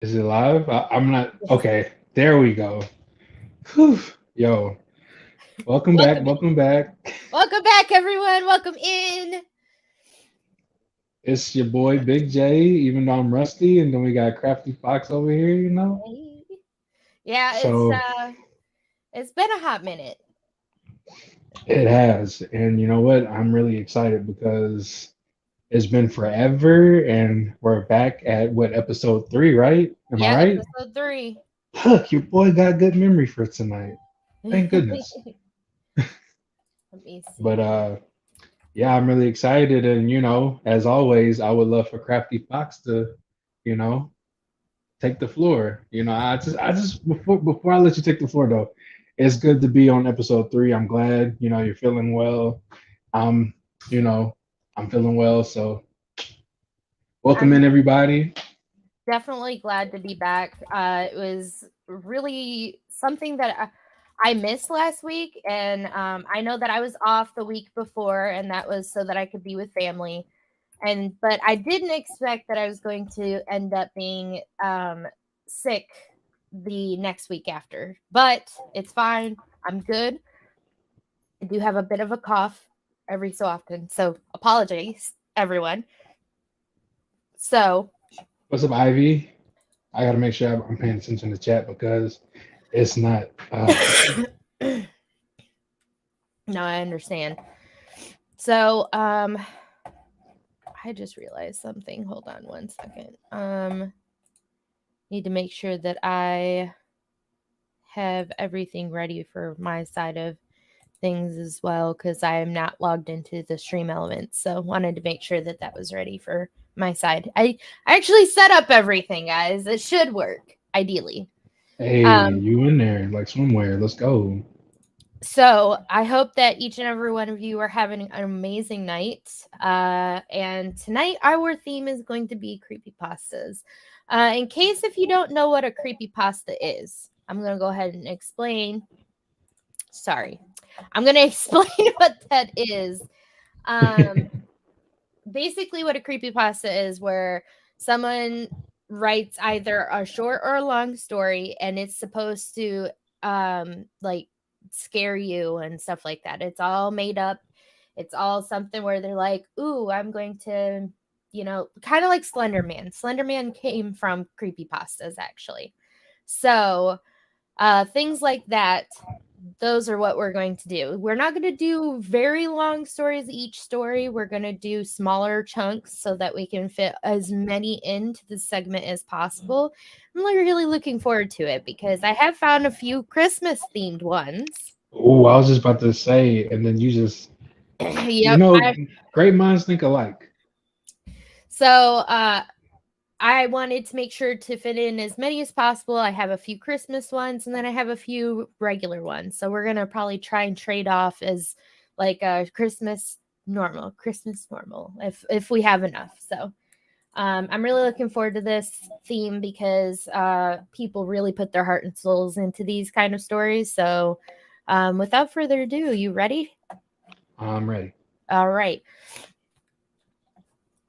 Is it live? I'm not. Yes. Okay, there we go. Whew. Yo, welcome back. Welcome, Welcome back. welcome back, everyone. Welcome in. It's your boy Big J. Even though I'm rusty, and then we got Crafty Fox over here. Hey. Yeah, So it's been a hot minute. it has, and you know what? I'm really excited because it's been forever, and we're back at what episode 3, right? Am I Yeah, right? episode 3. Look, your boy got good memory for tonight. Thank Let goodness. me But see. yeah, I'm really excited, and as always, I would love for Crafty Fox to, you know, take the floor. I just before I let you take the floor though, it's good to be on episode 3. I'm glad you're feeling well. Um, you know, I'm feeling well, so welcome I'm in everybody. definitely glad to be back. It was really something that I missed last week, and I know that I was off the week before, and that was so that I could be with family. But I didn't expect that I was going to end up being sick the next week after. But it's fine. I'm good. I do have a bit of a cough every so often, so apologies, everyone. So What's up, Ivy? I gotta make sure I'm paying attention to chat because it's not. no, I understand. So I just realized something. Hold on one second. Need to make sure that I have everything ready for my side of things as well because I am not logged into the stream elements. So wanted to make sure that that was ready for my side. I actually set up everything, guys. It should work ideally. Hey, Um, you in there like swimwear? Let's go. so I hope that each and every one of you are having an amazing night. And tonight our theme is going to be creepypastas. In case if you don't know what a creepypasta is, I'm gonna go ahead and explain. Sorry. I'm gonna explain what that is. Um, basically what a creepypasta is where someone writes either a short or a long story and it's supposed to like scare you and stuff like that. It's all made up. It's all something where they're like, "Ooh, I'm going to, kind of like Slender Man. Slender Man came from creepypastas actually." So, things like that, those are what we're going to do. We're not going to do very long stories each story. We're going to do smaller chunks so that we can fit as many into the segment as possible. I'm really looking forward to it because I have found a few Christmas themed ones. Oh, I was just about to say, and then you just, you Yep. know, great minds think alike. So I wanted to make sure to fit in as many as possible. I have a few Christmas ones and then I have a few regular ones. So we're gonna probably try and trade off as like a Christmas normal if we have enough. So I'm really looking forward to this theme because people really put their heart and souls into these kind of stories. So without further ado, you ready? I'm ready. All right.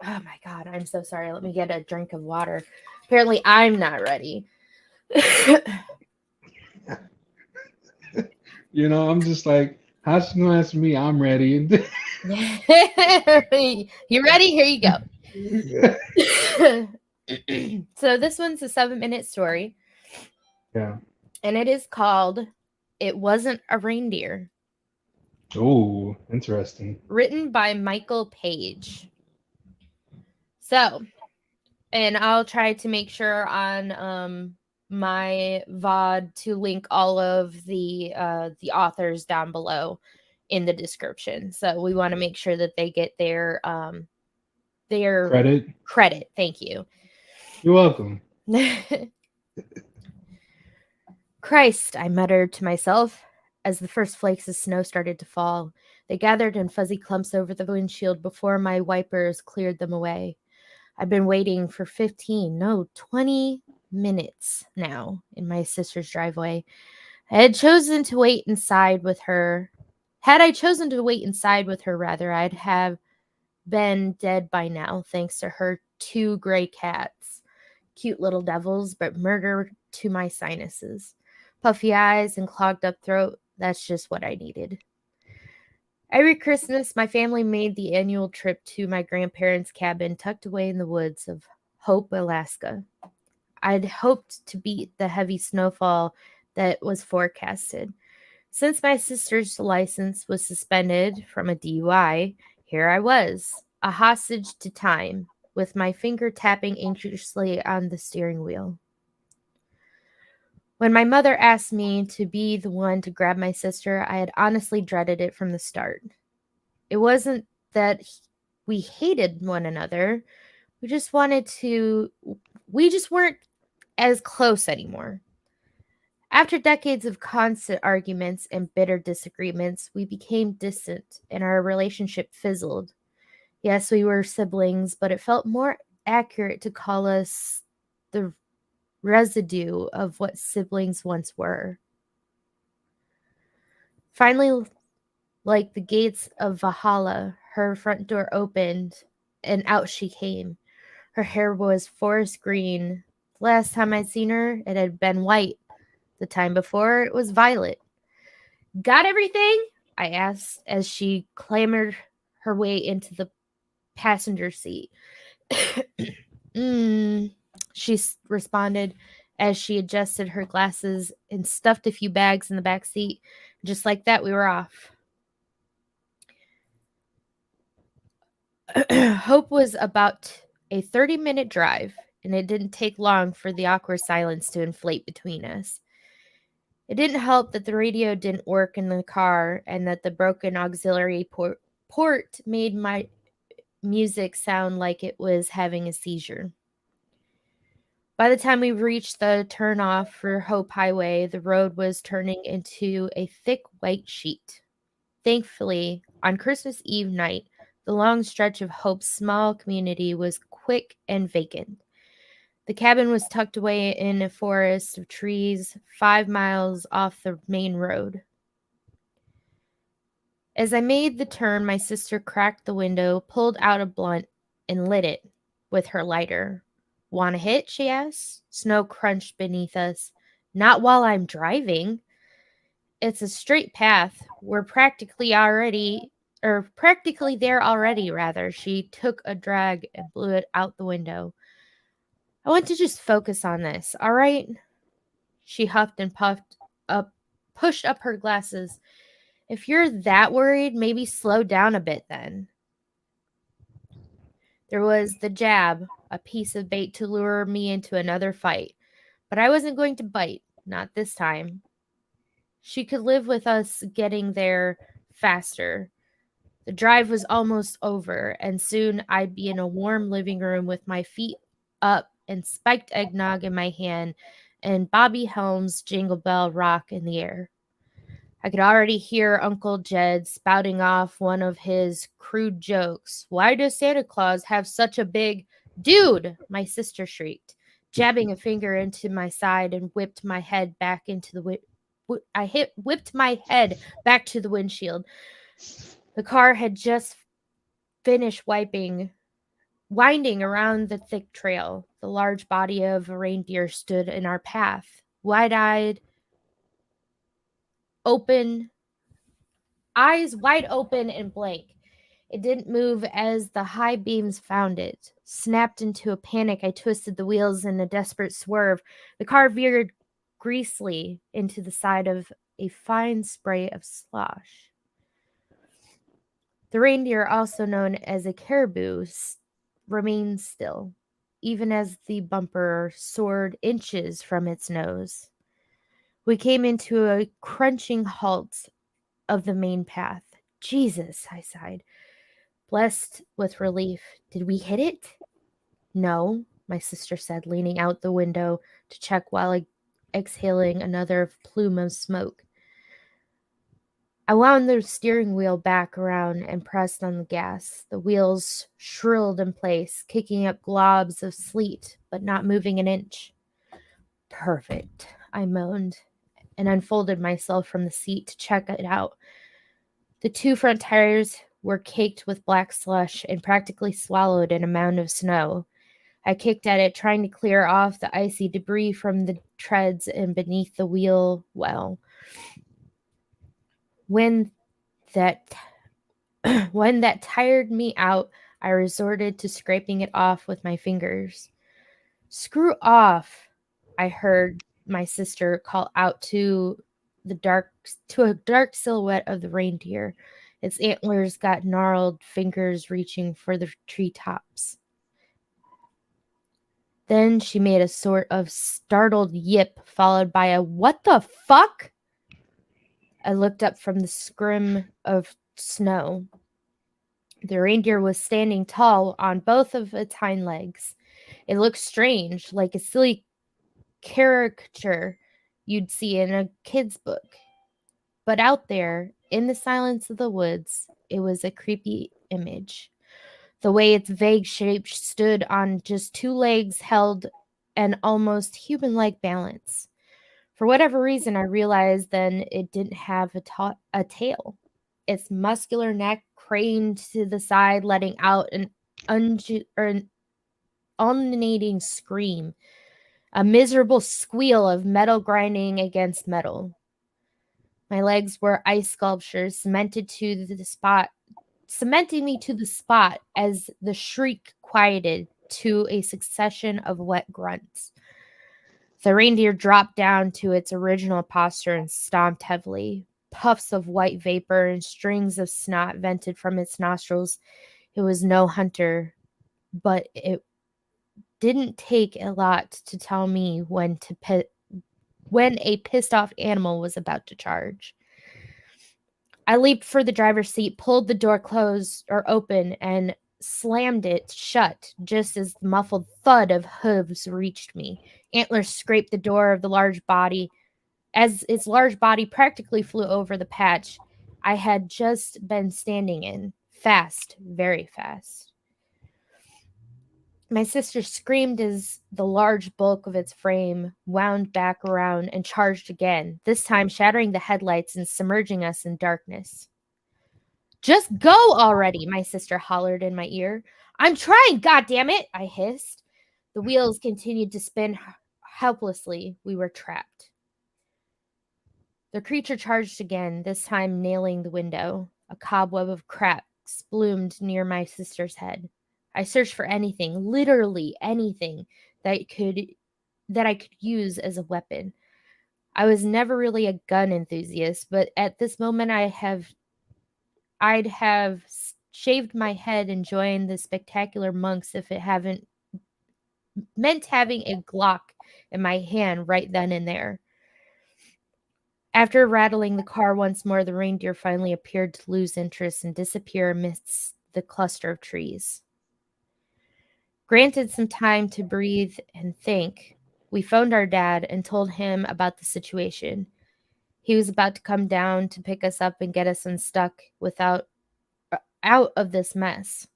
Oh my god, I'm so sorry. Let me get a drink of water. Apparently, I'm not ready. I'm just like, how's she gonna ask me? I'm ready. You ready? Here you go. So this one's a 7-minute story, Yeah. and it is called "It Wasn't a Reindeer," Oh, interesting. written by Michael Page. So, and I'll try to make sure on my VOD to link all of the authors down below in the description. So we want to make sure that they get their Credit. credit. Thank you. You're welcome. Christ, I muttered to myself as the first flakes of snow started to fall. They gathered in fuzzy clumps over the windshield before my wipers cleared them away. I've been waiting for 15, no, 20 minutes now in my sister's driveway. I had chosen to wait inside with her. Had I chosen to wait inside with her, rather, I'd have been dead by now, thanks to her two gray cats. cute little devils, but murder to my sinuses. Puffy eyes and clogged up throat, that's just what I needed. Every Christmas, my family made the annual trip to my grandparents' cabin tucked away in the woods of Hope, Alaska. I'd hoped to beat the heavy snowfall that was forecasted. Since my sister's license was suspended from a DUI, here I was, a hostage to time, with my finger tapping anxiously on the steering wheel. When my mother asked me to be the one to grab my sister, I had honestly dreaded it from the start. It wasn't that we hated one another. We just weren't as close anymore. After decades of constant arguments and bitter disagreements, we became distant and our relationship fizzled. Yes, we were siblings, but it felt more accurate to call us the residue of what siblings once were. Finally, like the gates of Valhalla, her front door opened and out she came. Her hair was forest green. The last time I'd seen her, it had been white. The time before, it was violet. Got everything? I asked as she clambered her way into the passenger seat. She responded as she adjusted her glasses and stuffed a few bags in the back seat. Just like that, we were off. Hope was about a 30-minute drive, and it didn't take long for the awkward silence to inflate between us. It didn't help that the radio didn't work in the car and that the broken auxiliary port made my music sound like it was having a seizure. By the time we reached the turnoff for Hope Highway, the road was turning into a thick white sheet. Thankfully, on Christmas Eve night, the long stretch of Hope's small community was quick and vacant. The cabin was tucked away in a forest of trees 5 miles off the main road. As I made the turn, my sister cracked the window, pulled out a blunt, and lit it with her lighter. Want a hit? She asked. Snow crunched beneath us. Not while I'm driving. It's a straight path. We're practically there already, rather. She took a drag and blew it out the window. I want to just focus on this, all right? She huffed and pushed up her glasses. If you're that worried, maybe slow down a bit then. There was the jab, a piece of bait to lure me into another fight. But I wasn't going to bite, not this time. She could live with us getting there faster. The drive was almost over, and soon I'd be in a warm living room with my feet up and spiked eggnog in my hand and Bobby Helms' Jingle Bell Rock in the air. I could already hear Uncle Jed spouting off one of his crude jokes. Why does Santa Claus have such a big dude? My sister shrieked, jabbing a finger into my side and whipped my head back into the whipped my head back to the windshield. The car had just finished winding around the thick trail. The large body of a reindeer stood in our path, wide-eyed, eyes wide open and blank. It didn't move as the high beams found it. Snapped into a panic, I twisted the wheels in a desperate swerve. The car veered greasily into the side of a fine spray of slosh. The reindeer, also known as a caribou, remained still, even as the bumper soared inches from its nose. We came into a crunching halt of the main path. Jesus, I sighed, blessed with relief. Did we hit it? No, my sister said, leaning out the window to check while exhaling another plume of smoke. I wound the steering wheel back around and pressed on the gas. The wheels shrilled in place, kicking up globs of sleet, but not moving an inch. Perfect, I moaned, and unfolded myself from the seat to check it out. The 2 front tires were caked with black slush and practically swallowed in a mound of snow. I kicked at it, trying to clear off the icy debris from the treads and beneath the wheel well. When that when that tired me out, I resorted to scraping it off with my fingers. "Screw off," I heard my sister call out the dark to a dark silhouette of the reindeer. Its antlers got gnarled fingers reaching for the treetops. Then she made a sort of startled yip, followed by a "What the fuck?" I looked up from the scrim of snow. The reindeer was standing tall on both of its hind legs. It looked strange, like a silly caricature you'd see in a kid's book. But out there, in the silence of the woods, it was a creepy image. The way its vague shape stood on just two legs held an almost human-like balance. For whatever reason, I realized then it didn't have a tail. Its muscular neck craned to the side, letting out an ululating scream, a miserable squeal of metal grinding against metal. My legs were ice sculptures cementing me to the spot as the shriek quieted to a succession of wet grunts. The reindeer dropped down to its original posture and stomped heavily. Puffs of white vapor and strings of snot vented from its nostrils. It was no hunter, but it didn't take a lot to tell me when a pissed off animal was about to charge. I leaped for the driver's seat, pulled the door closed or open, and slammed it shut just as the muffled thud of hooves reached me. Antlers scraped the door of the large body as its large body practically flew over the patch I had just been standing in. Fast, very fast. My sister screamed as the large bulk of its frame wound back around and charged again, this time shattering the headlights and submerging us in darkness. "Just go already," my sister hollered in my ear. "I'm trying, goddammit," I hissed. The wheels continued to spin helplessly. We were trapped. The creature charged again, this time nailing the window. A cobweb of cracks bloomed near my sister's head. I searched for anything, literally anything, that I could use as a weapon. I was never really a gun enthusiast, but at this moment I'd have shaved my head and joined the spectacular monks if it haven't meant having a Glock in my hand right then and there. After rattling the car once more, the reindeer finally appeared to lose interest and disappear amidst the cluster of trees. Granted some time to breathe and think, we phoned our dad and told him about the situation. He was about to come down to pick us up and get us unstuck out of this mess.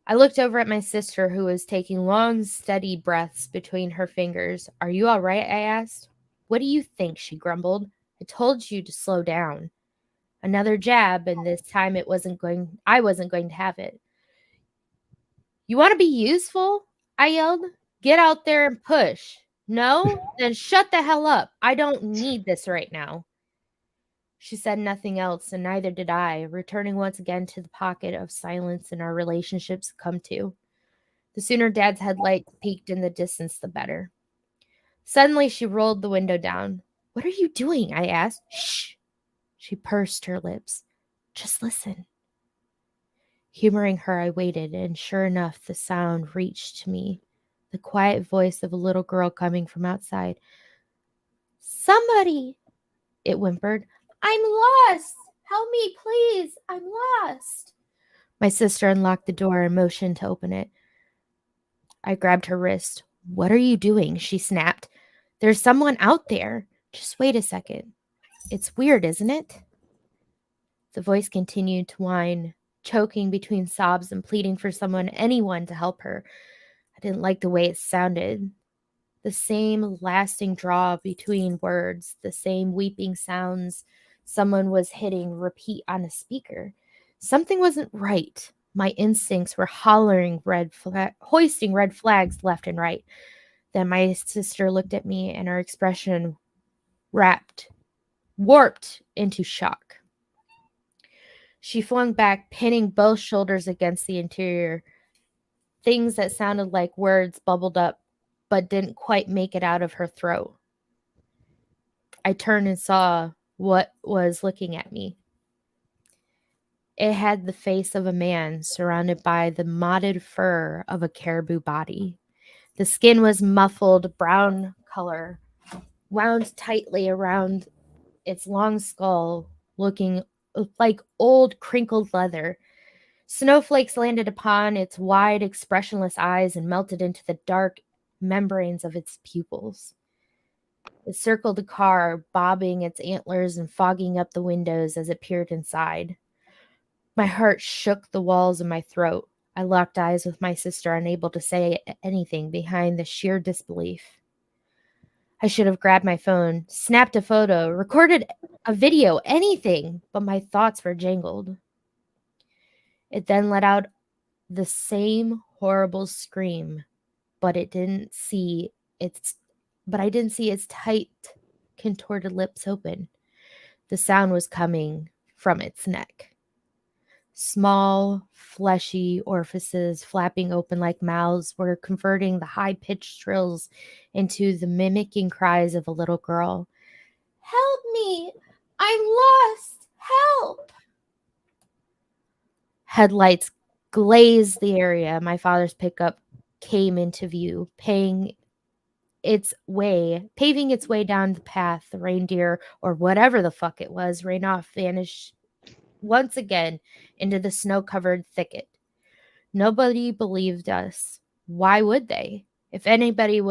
I looked over at my sister, who was taking long, steady breaths between her fingers. "Are you all right?" I asked. "What do you think?" she grumbled. "I told you to slow down." Another jab, and this time I wasn't going to have it. "You want to be useful?" I yelled. "Get out there and push. No? Then shut the hell up. I don't need this right now." She said nothing else, and neither did I, returning once again to the pocket of silence in our relationships come to. The sooner Dad's headlights peeked in the distance, the better. Suddenly, she rolled the window down. "What are you doing?" I asked. "Shh." She pursed her lips. "Just listen." Humoring her, I waited, and sure enough, the sound reached me. The quiet voice of a little girl coming from outside. "Somebody," it whimpered. "I'm lost. Help me, please. I'm lost." My sister unlocked the door and motioned to open it. I grabbed her wrist. "What are you doing?" she snapped. "There's someone out there. Just wait a second. It's weird, isn't it?" The voice continued to whine, choking between sobs and pleading for anyone to help her. I didn't like the way it sounded. The same lasting draw between words, the same weeping sounds someone was hitting repeat on a speaker. Something wasn't right. My instincts were hoisting red flags left and right. Then my sister looked at me and her expression warped into shock. She flung back, pinning both shoulders against the interior. Things that sounded like words bubbled up, but didn't quite make it out of her throat. I turned and saw what was looking at me. It had the face of a man surrounded by the mottled fur of a caribou body. The skin was muffled brown color, wound tightly around its long skull, looking like old crinkled leather. Snowflakes landed upon its wide, expressionless eyes and melted into the dark membranes of its pupils. It circled the car, bobbing its antlers and fogging up the windows as it peered inside. My heart shook the walls of my throat. I locked eyes with my sister, unable to say anything behind the sheer disbelief. I should have grabbed my phone, snapped a photo, recorded a video, anything, but my thoughts were jangled. It then let out the same horrible scream, but I didn't see its tight, contorted lips open. The sound was coming from its neck. Small, fleshy orifices flapping open like mouths were converting the high-pitched trills into the mimicking cries of a little girl. "Help me! I'm lost! Help!" Headlights glazed the area. My father's pickup came into view, paving its way down the path. The reindeer, or whatever the fuck it was, ran off, vanished once again into the snow-covered thicket. Nobody believed us. Why would they? If anybody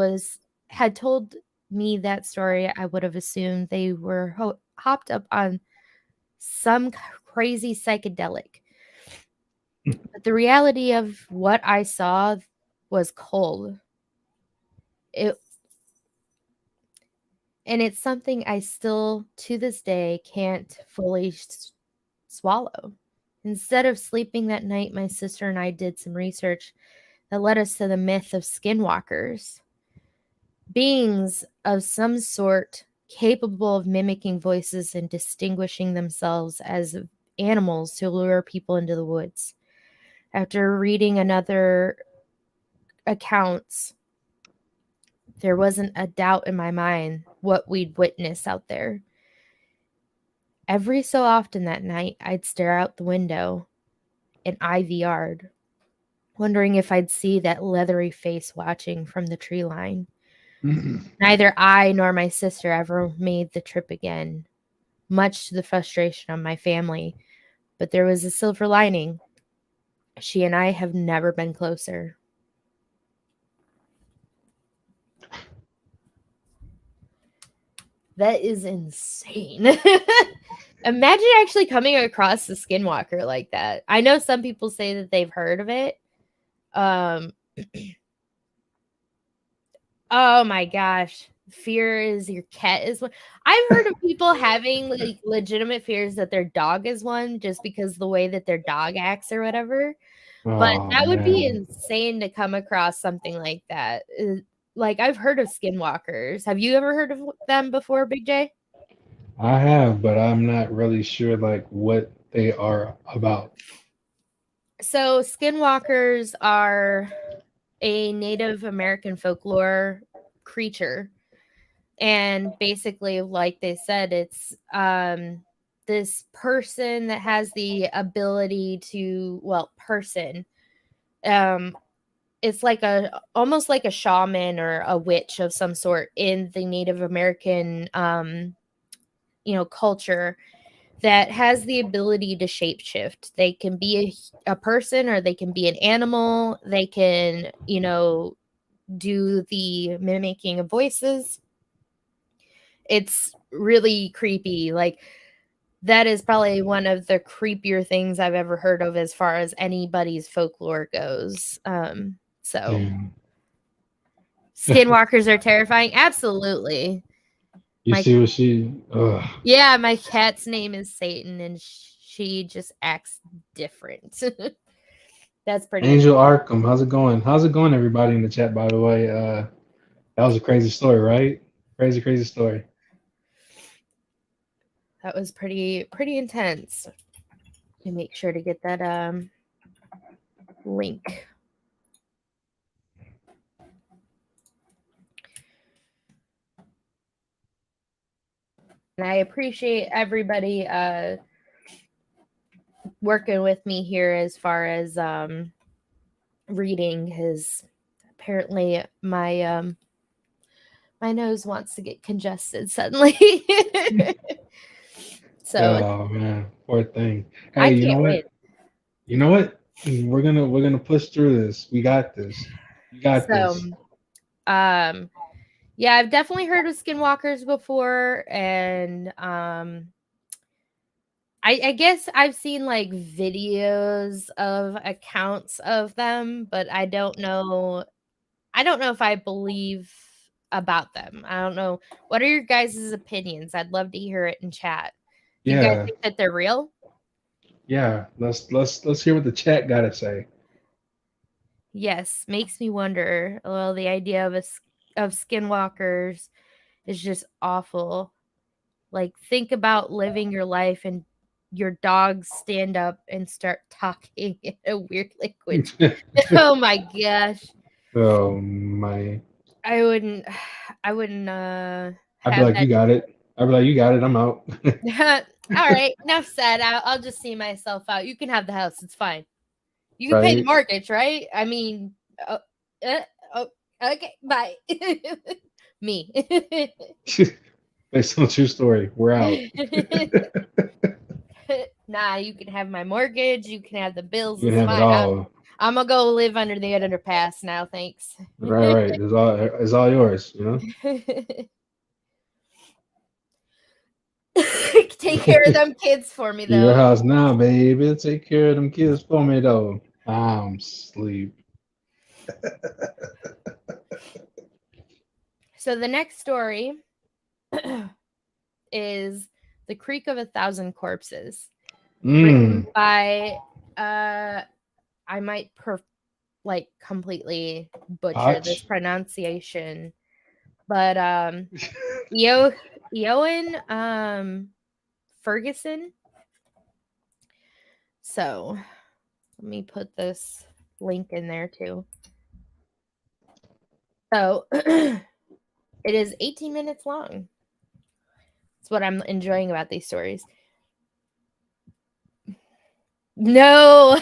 had told me that story, I would have assumed they were hopped up on some crazy psychedelic. But the reality of what I saw was cold. And it's something I still, to this day, can't fully swallow. Instead of sleeping that night, my sister and I did some research that led us to the myth of skinwalkers. Beings of some sort capable of mimicking voices and distinguishing themselves as animals to lure people into the woods. After reading another accounts, there wasn't a doubt in my mind what we'd witnessed out there. Every so often that night, I'd stare out the window and IVR'd, wondering if I'd see that leathery face watching from the tree line. Neither I nor my sister ever made the trip again, much to the frustration of my family. But there was a silver lining. She and I have never been closer. That is insane. Imagine actually coming across the skinwalker like that. I know some people say that they've heard of it. Oh my gosh. Fear is your cat is one. I've heard of people having like legitimate fears that their dog is one just because the way that their dog acts or whatever. But Oh that would be man, insane to come across something like that. Like I've heard of skinwalkers. Have you ever heard of them before, Big J? I have, but I'm not really sure like what they are about. So skinwalkers are a Native American folklore creature. And basically, like they said, it's this person that has the ability to, it's like almost like a shaman or a witch of some sort in the Native American culture that has the ability to shapeshift. They can be a person or they can be an animal. They can, do the mimicking of voices. It's really creepy. Like that is probably one of the creepier things I've ever heard of as far as anybody's folklore goes. So Damn. skinwalkers are terrifying. Absolutely. You My see what she? Ugh. Yeah, my cat's name is Satan and she just acts different. That's pretty Angel intense. Arkham, how's it going? How's it going, everybody in the chat? By the way, that was a crazy story, right? Crazy, crazy story. That was pretty intense. Let me make sure to get that link. And I appreciate everybody working with me here as far as reading, because apparently my nose wants to get congested suddenly. So Oh man, poor thing. I Hey, you know can't what? wait. You know what? We're gonna push through this. We got this. You got So this. um yeah, I've definitely heard of skinwalkers before, and I guess I've seen like videos of accounts of them, but I don't know if I believe about them. I don't know. What are your guys' opinions? I'd love to hear it in chat. Do you guys Yeah, think that they're real? yeah. Let's hear what the chat gotta say. Yes, makes me wonder. Well, the idea of skinwalkers is just awful. Like, think about living your life and your dogs stand up and start talking in a weird language. Oh my gosh. Oh my. I wouldn't I wouldn't I'd be have like, you got it. I'd be like, you got it. I'm out. that. All right, enough said. I'll just see myself out. You can have the house. It's fine. You can pay the Right? mortgage, right? I mean, uh, uh, oh, okay, bye. Me. Based on a true story, we're out. Nah, you can have my mortgage. You can have the bills. You can It's have it fine. all. I'm gonna go live under the underpass now. Thanks. Right, right. It's all yours. Take care of them kids for me, To your though. house now, baby. Take care of them kids for me, though. I'm sleep. So the next story is "The Creek of a Thousand Corpses," written Mm. by I might completely butcher this Hotch. pronunciation, but Eoin Ferguson. So let me put this link in there too. So it is 18 minutes long. That's what I'm enjoying about these stories. No,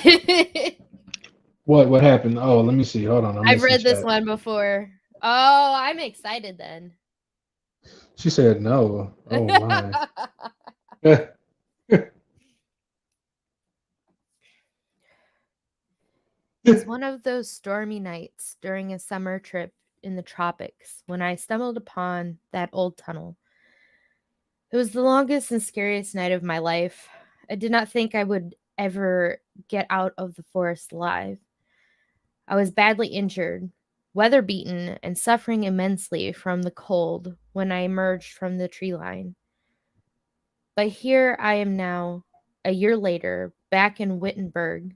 What happened? Oh, let me see. Hold on. I'm I've missing read this chat. one before. Oh, I'm excited then. She said no. Oh my. It was one of those stormy nights during a summer trip in the tropics when I stumbled upon that old tunnel. It was the longest and scariest night of my life. I did not think I would ever get out of the forest alive. I was badly injured, weather beaten, and suffering immensely from the cold when I emerged from the tree line. But here I am now, a year later, back in Wittenberg,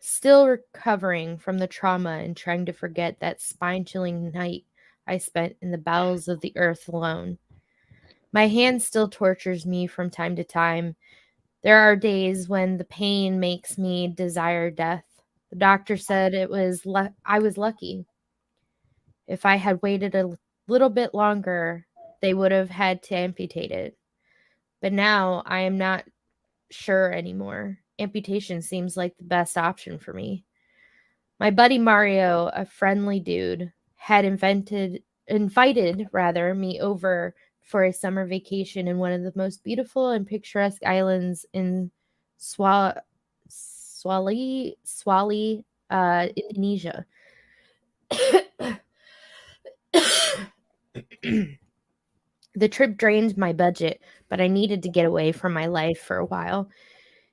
still recovering from the trauma and trying to forget that spine chilling night I spent in the bowels of the earth alone. My hand still tortures me from time to time. There are days when the pain makes me desire death. The doctor said I was lucky. If I had waited a little bit longer, they would have had to amputate it. But now I am not sure anymore. Amputation seems like the best option for me. My buddy Mario, a friendly dude, had invited rather me over for a summer vacation in one of the most beautiful and picturesque islands in Swali, Indonesia. The trip drained my budget, but I needed to get away from my life for a while.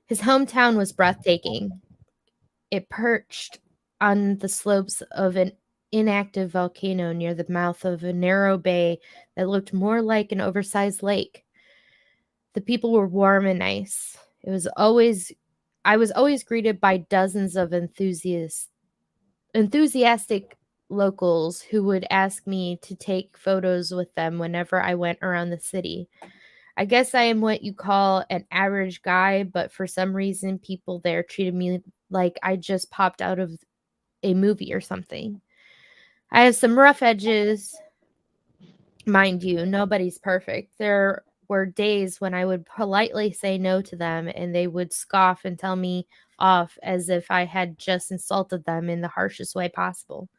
His hometown was breathtaking. It perched on the slopes of an inactive volcano near the mouth of a narrow bay that looked more like an oversized lake. The people were warm and nice. It was always I was always greeted by dozens of enthusiastic locals who would ask me to take photos with them whenever I went around the city. I guess I am what you call an average guy, but for some reason, people there treated me like I just popped out of a movie or something. I have some rough edges, mind you, nobody's perfect. There were days when I would politely say no to them and they would scoff and tell me off as if I had just insulted them in the harshest way possible.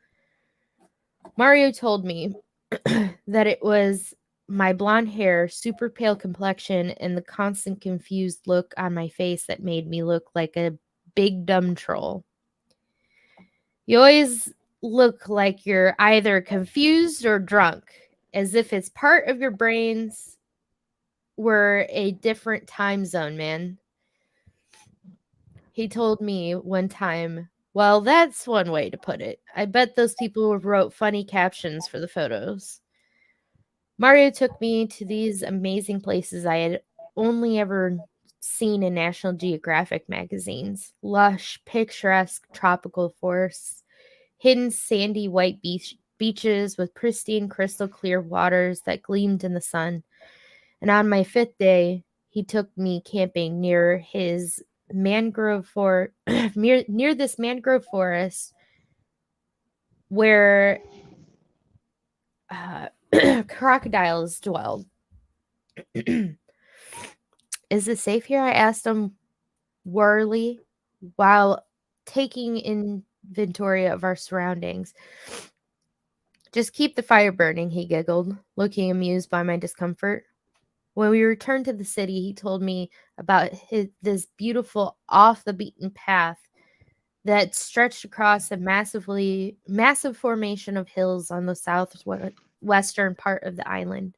Mario told me that it was my blonde hair, super pale complexion, and the constant confused look on my face that made me look like a big dumb troll. You always look like you're either confused or drunk, as if it's part of your brains were a different time zone, man. He told me one time, well, that's one way to put it. I bet those people wrote funny captions for the photos. Mario took me to these amazing places I had only ever seen in National Geographic magazines: lush, picturesque tropical forests, hidden sandy white beaches with pristine crystal clear waters that gleamed in the sun. And on my fifth day, he took me camping near his mangrove for near this mangrove forest where uh, crocodiles dwelled. Is it safe here? I asked him warily while taking inventory of our surroundings. Just keep the fire burning, he giggled, looking amused by my discomfort. When we returned to the city, he told me about this beautiful off the beaten path that stretched across a massive formation of hills on the southwestern part of the island.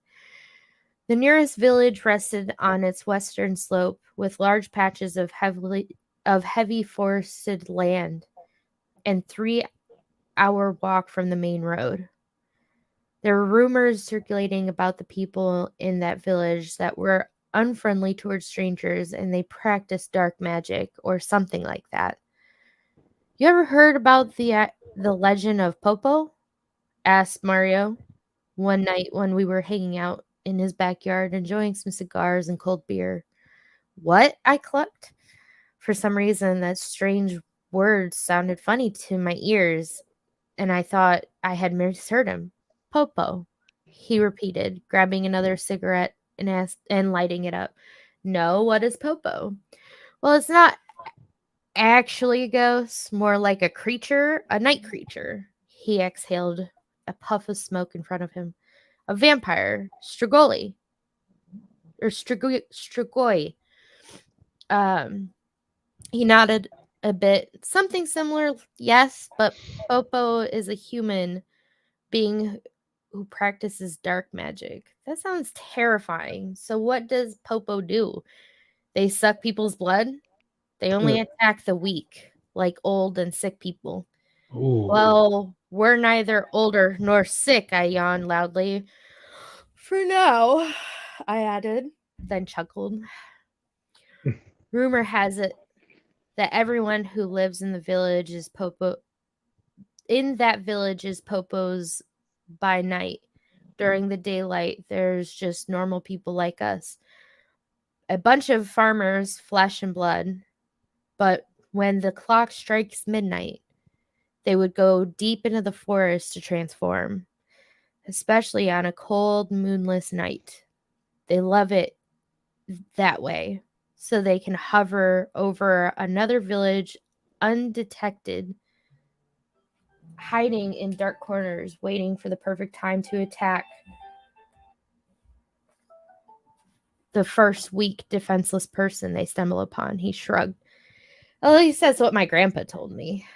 The nearest village rested on its western slope, with large patches of heavy forested land and 3-hour walk from the main road. There were rumors circulating about the people in that village that were unfriendly towards strangers and they practiced dark magic or something like that. You ever heard about the legend of Popo? Asked Mario one night when we were hanging out in his backyard enjoying some cigars and cold beer. What? I clucked. For some reason, that strange word sounded funny to my ears, and I thought I had misheard him. Popo, he repeated, grabbing another cigarette and lighting it up. No, what is Popo? Well, it's not actually a ghost, more like a creature, a night creature. He exhaled a puff of smoke in front of him. A vampire, Strigoi, or Strigoi. Um, he nodded a bit. Something similar, yes, but Popo is a human being who practices dark magic. That sounds terrifying. So what does Popo do? They suck people's blood? They only attack the weak, like old and sick people. Ooh. Well, we're neither older nor sick, I yawned loudly. For now, I added, then chuckled. Rumor has it that everyone who lives in the village is Popo in that village is Popo's by night. During the daylight, there's just normal people like us. A bunch of farmers, flesh and blood. But when the clock strikes midnight, they would go deep into the forest to transform, especially on a cold, moonless night. They love it that way, so they can hover over another village undetected, hiding in dark corners, waiting for the perfect time to attack the first weak, defenseless person they stumble upon. He shrugged. At least that's what my grandpa told me.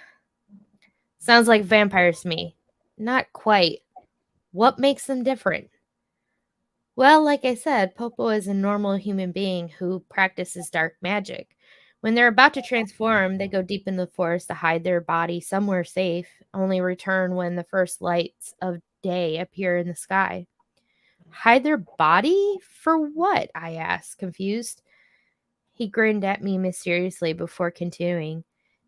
Sounds like vampires to me. Not quite. What makes them different? Well, like I said, Popo is a normal human being who practices dark magic. When they're about to transform, they go deep in the forest to hide their body somewhere safe, only return when the first lights of day appear in the sky. Hide their body? For what? I asked, confused. He grinned at me mysteriously before continuing.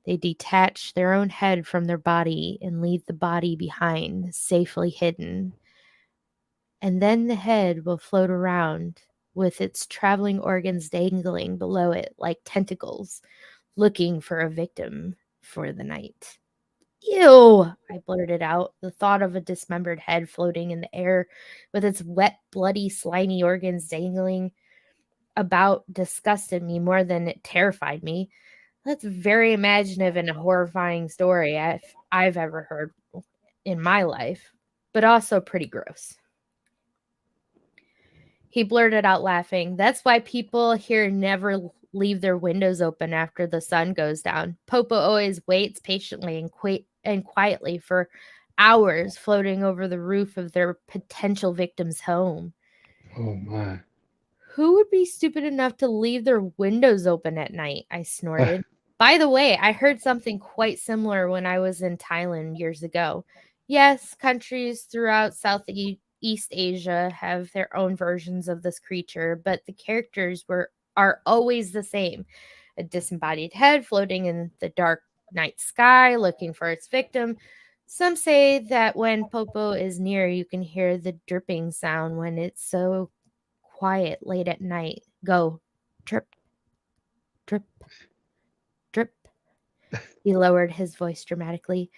They detach their own head from their body and leave the body behind, safely hidden. And then the head will float around with its traveling organs dangling below it like tentacles, looking for a victim for the night. Ew, I blurted out. The thought of a dismembered head floating in the air with its wet, bloody, slimy organs dangling about disgusted me more than it terrified me. That's very imaginative and a horrifying story I've ever heard in my life, but also pretty gross. He blurted out laughing. That's why people here never leave their windows open after the sun goes down. Popo always waits patiently and quietly for hours floating over the roof of their potential victim's home. Oh my. Who would be stupid enough to leave their windows open at night? I snorted. By the way, I heard something quite similar when I was in Thailand years ago. Yes, countries throughout Southeast Asia have their own versions of this creature, but the characters are always the same. A disembodied head floating in the dark night sky looking for its victim. Some say that when Popo is near, you can hear the dripping sound when it's so quiet late at night. Go drip, drip, drip. He lowered his voice dramatically.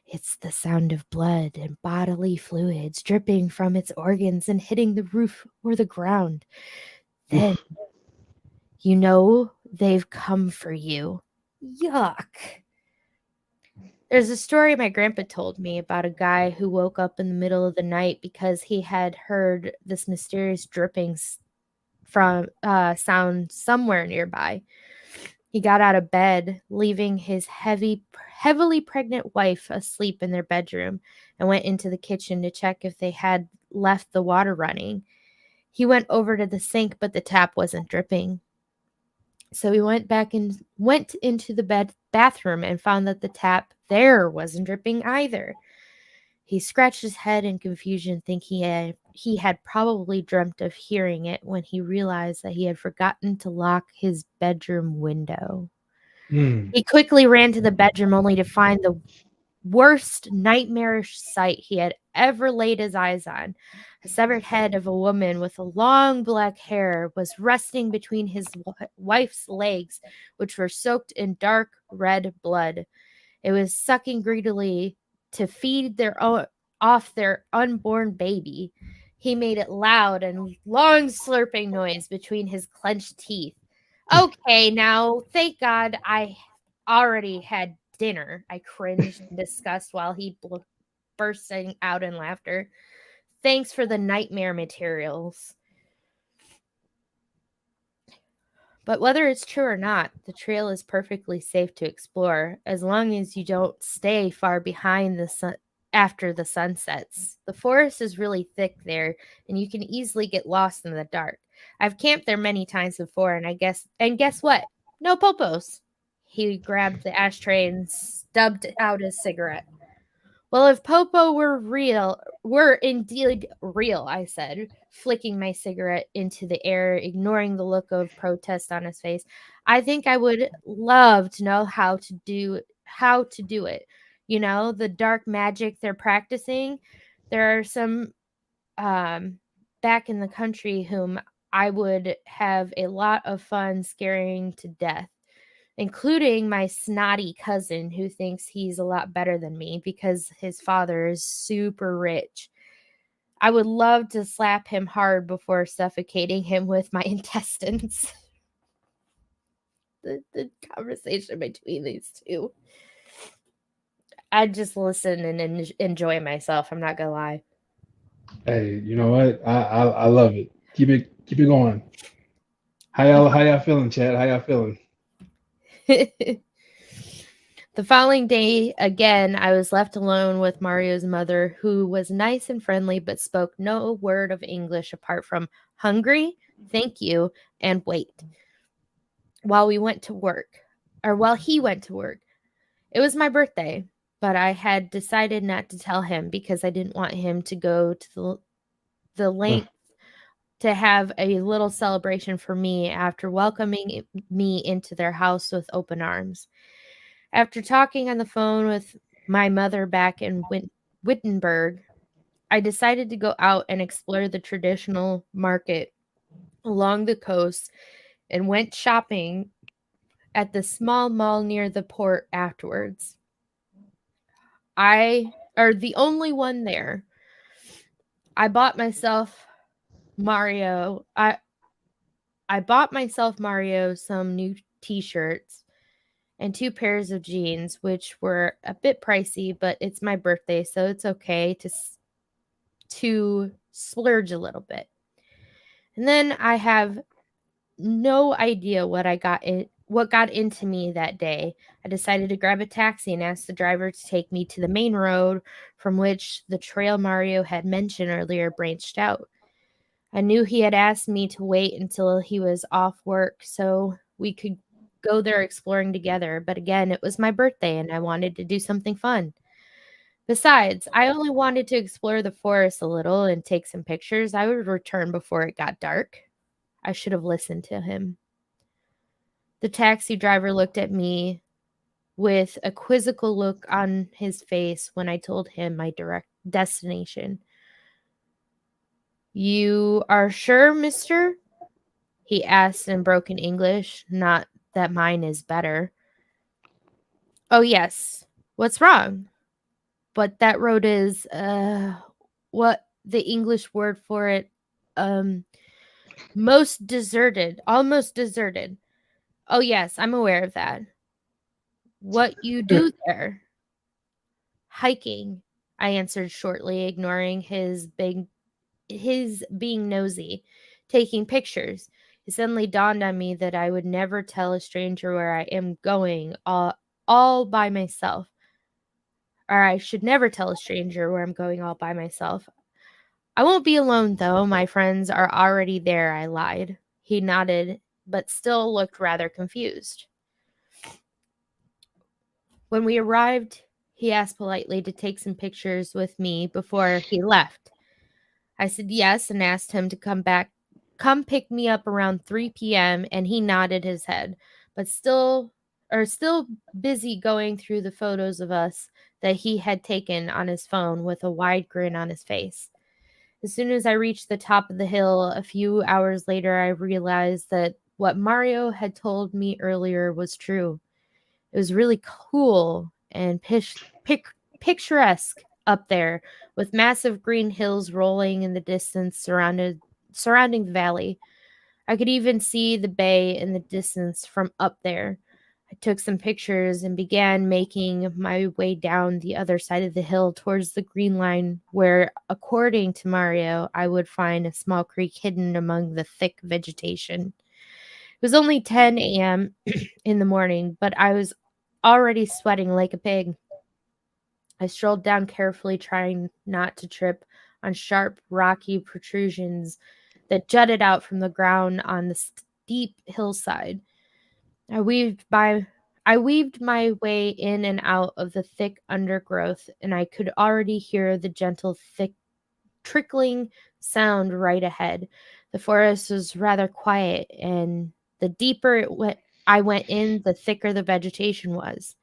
It's the sound of blood and bodily fluids dripping from its organs and hitting the roof or the ground. Then Oof. you know they've come for you. Yuck. There's a story my grandpa told me about a guy who woke up in the middle of the night because he had heard this mysterious dripping from sound somewhere nearby. He got out of bed, leaving his heavily pregnant wife asleep in their bedroom, and went into the kitchen to check if they had left the water running. He went over to the sink, but the tap wasn't dripping. So he went into the bathroom and found that the tap there wasn't dripping either. He scratched his head in confusion, thinking he had probably dreamt of hearing it when he realized that he had forgotten to lock his bedroom window. Mm. He quickly ran to the bedroom only to find the worst nightmarish sight he had ever laid his eyes on. A severed head of a woman with long black hair was resting between his wife's legs, which were soaked in dark red blood. It was sucking greedily to feed off their unborn baby. He made it loud and long slurping noise between his clenched teeth. Okay, now, thank God I already had dinner. I cringed in disgust while he bursting out in laughter. Thanks for the nightmare materials. But whether it's true or not, the trail is perfectly safe to explore as long as you don't stay far behind the sun after the sun sets. The forest is really thick there, and you can easily get lost in the dark. I've camped there many times before, and guess what? No popos. He grabbed the ashtray and stubbed out his cigarette. Well, if Popo were indeed real, I said, flicking my cigarette into the air, ignoring the look of protest on his face, I think I would love to know how to do it. You know, the dark magic they're practicing. There are some back in the country whom I would have a lot of fun scaring to death, including my snotty cousin who thinks he's a lot better than me because his father is super rich. I would love to slap him hard before suffocating him with my intestines. The conversation between these two. I just listen and enjoy myself. I'm not gonna lie. Hey, you know what? I love it. Keep it going. How y'all feeling, Chad? How y'all feeling? The following day, again, I was left alone with Mario's mother, who was nice and friendly but spoke no word of English apart from hungry, thank you, and wait. While he went to work. It was my birthday, but I had decided not to tell him because I didn't want him to go to the Ugh. length to have a little celebration for me after welcoming me into their house with open arms. After talking on the phone with my mother back in Wittenberg, I decided to go out and explore the traditional market along the coast and went shopping at the small mall near the port afterwards. I are the only one there. I bought myself Mario. I bought myself Mario some new t-shirts and two pairs of jeans, which were a bit pricey, but it's my birthday, so it's okay to splurge a little bit. And then I have no idea what got into me that day. I decided to grab a taxi and ask the driver to take me to the main road from which the trail Mario had mentioned earlier branched out. I knew he had asked me to wait until he was off work so we could go there exploring together, but again, it was my birthday and I wanted to do something fun. Besides, I only wanted to explore the forest a little and take some pictures. I would return before it got dark. I should have listened to him. The taxi driver looked at me with a quizzical look on his face when I told him my direct destination. You are sure, mister? He asked in broken English, not that mine is better. Oh, yes. What's wrong? But that road is, what the English word for it, um, most deserted, almost deserted. Oh, yes, I'm aware of that. What you do there? Hiking, I answered shortly, ignoring his being nosy, taking pictures. It suddenly dawned on me that I would never tell a stranger where I am going all by myself. Or I should never tell a stranger where I'm going all by myself. I won't be alone, though. My friends are already there, I lied. He nodded, but still looked rather confused. When we arrived, he asked politely to take some pictures with me before he left. I said yes and asked him to come pick me up around 3 p.m. and he nodded his head, but still busy going through the photos of us that he had taken on his phone with a wide grin on his face. As soon as I reached the top of the hill a few hours later, I realized that what Mario had told me earlier was true. It was really cool and picturesque up there, with massive green hills rolling in the distance surrounding the valley. I could even see the bay in the distance from up there. I took some pictures and began making my way down the other side of the hill towards the green line, where, according to Mario, I would find a small creek hidden among the thick vegetation. It was only 10 a.m. in the morning, but I was already sweating like a pig. I strolled down carefully, trying not to trip on sharp, rocky protrusions that jutted out from the ground on the steep hillside. I weaved by I weaved my way in and out of the thick undergrowth, and I could already hear the gentle, thick trickling sound right ahead. The forest was rather quiet, and the deeper I went in, the thicker the vegetation was.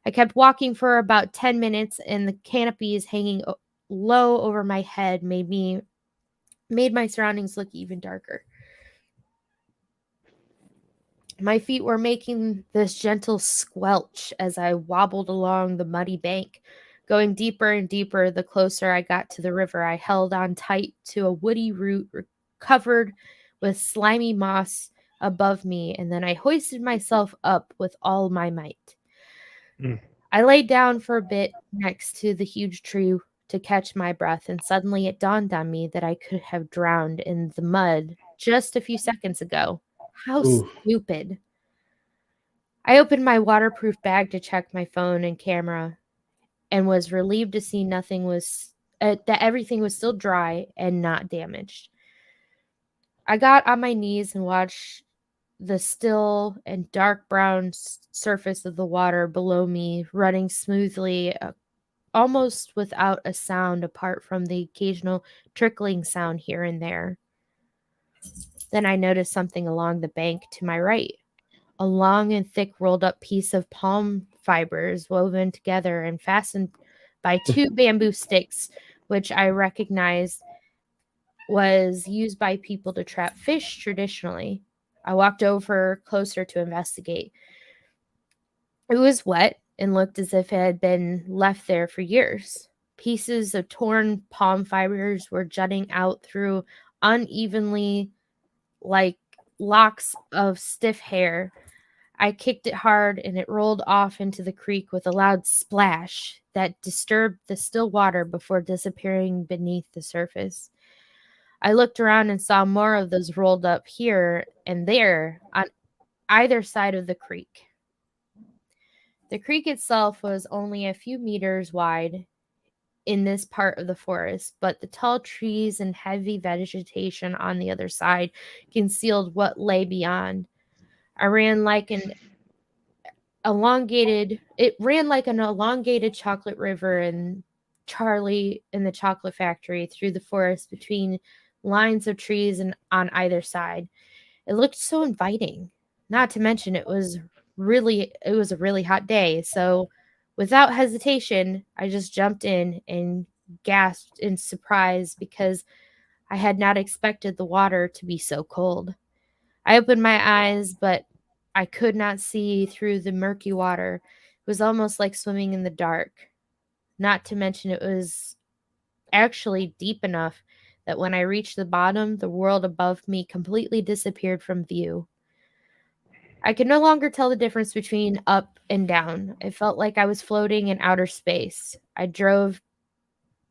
I kept walking for about 10 minutes, and the canopies hanging low over my head made my surroundings look even darker. My feet were making this gentle squelch as I wobbled along the muddy bank. Going deeper and deeper, the closer I got to the river, I held on tight to a woody root covered with slimy moss above me, and then I hoisted myself up with all my might. Mm. I lay down for a bit next to the huge tree to catch my breath, and suddenly it dawned on me that I could have drowned in the mud just a few seconds ago. How Ooh. stupid. I opened my waterproof bag to check my phone and camera and was relieved to see that everything was still dry and not damaged. I got on my knees and watched the still and dark brown surface of the water below me running smoothly, almost without a sound apart from the occasional trickling sound here and there. Then I noticed something along the bank to my right, a long and thick rolled up piece of palm fibers woven together and fastened by two bamboo sticks, which I recognized was used by people to trap fish traditionally. I walked over closer to investigate. It was wet and looked as if it had been left there for years. Pieces of torn palm fibers were jutting out through unevenly like locks of stiff hair. I kicked it hard and it rolled off into the creek with a loud splash that disturbed the still water before disappearing beneath the surface. I looked around and saw more of those rolled up here and there on either side of the creek. The creek itself was only a few meters wide in this part of the forest, but the tall trees and heavy vegetation on the other side concealed what lay beyond. I ran like an elongated chocolate river and Charlie in the chocolate factory through the forest between lines of trees and on either side. It looked so inviting. Not to mention it was a really hot day, so without hesitation, I just jumped in and gasped in surprise because I had not expected the water to be so cold. I opened my eyes, but I could not see through the murky water. It was almost like swimming in the dark. Not to mention, it was actually deep enough that when I reached the bottom, the world above me completely disappeared from view. I could no longer tell the difference between up and down. It felt like I was floating in outer space. I drove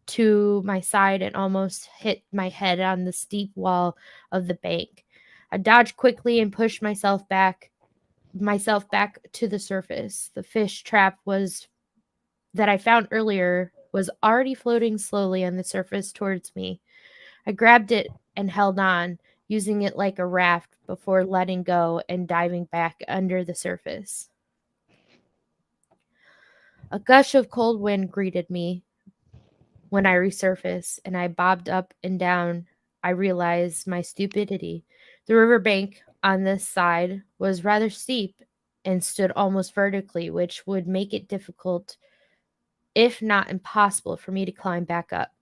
to my side and almost hit my head on the steep wall of the bank. I dodged quickly and pushed myself back to the surface. The fish trap was that I found earlier was already floating slowly on the surface towards me. I grabbed it and held on, using it like a raft before letting go and diving back under the surface. A gush of cold wind greeted me when I resurfaced, and I bobbed up and down. I realized my stupidity. The riverbank on this side was rather steep and stood almost vertically, which would make it difficult, if not impossible, for me to climb back up.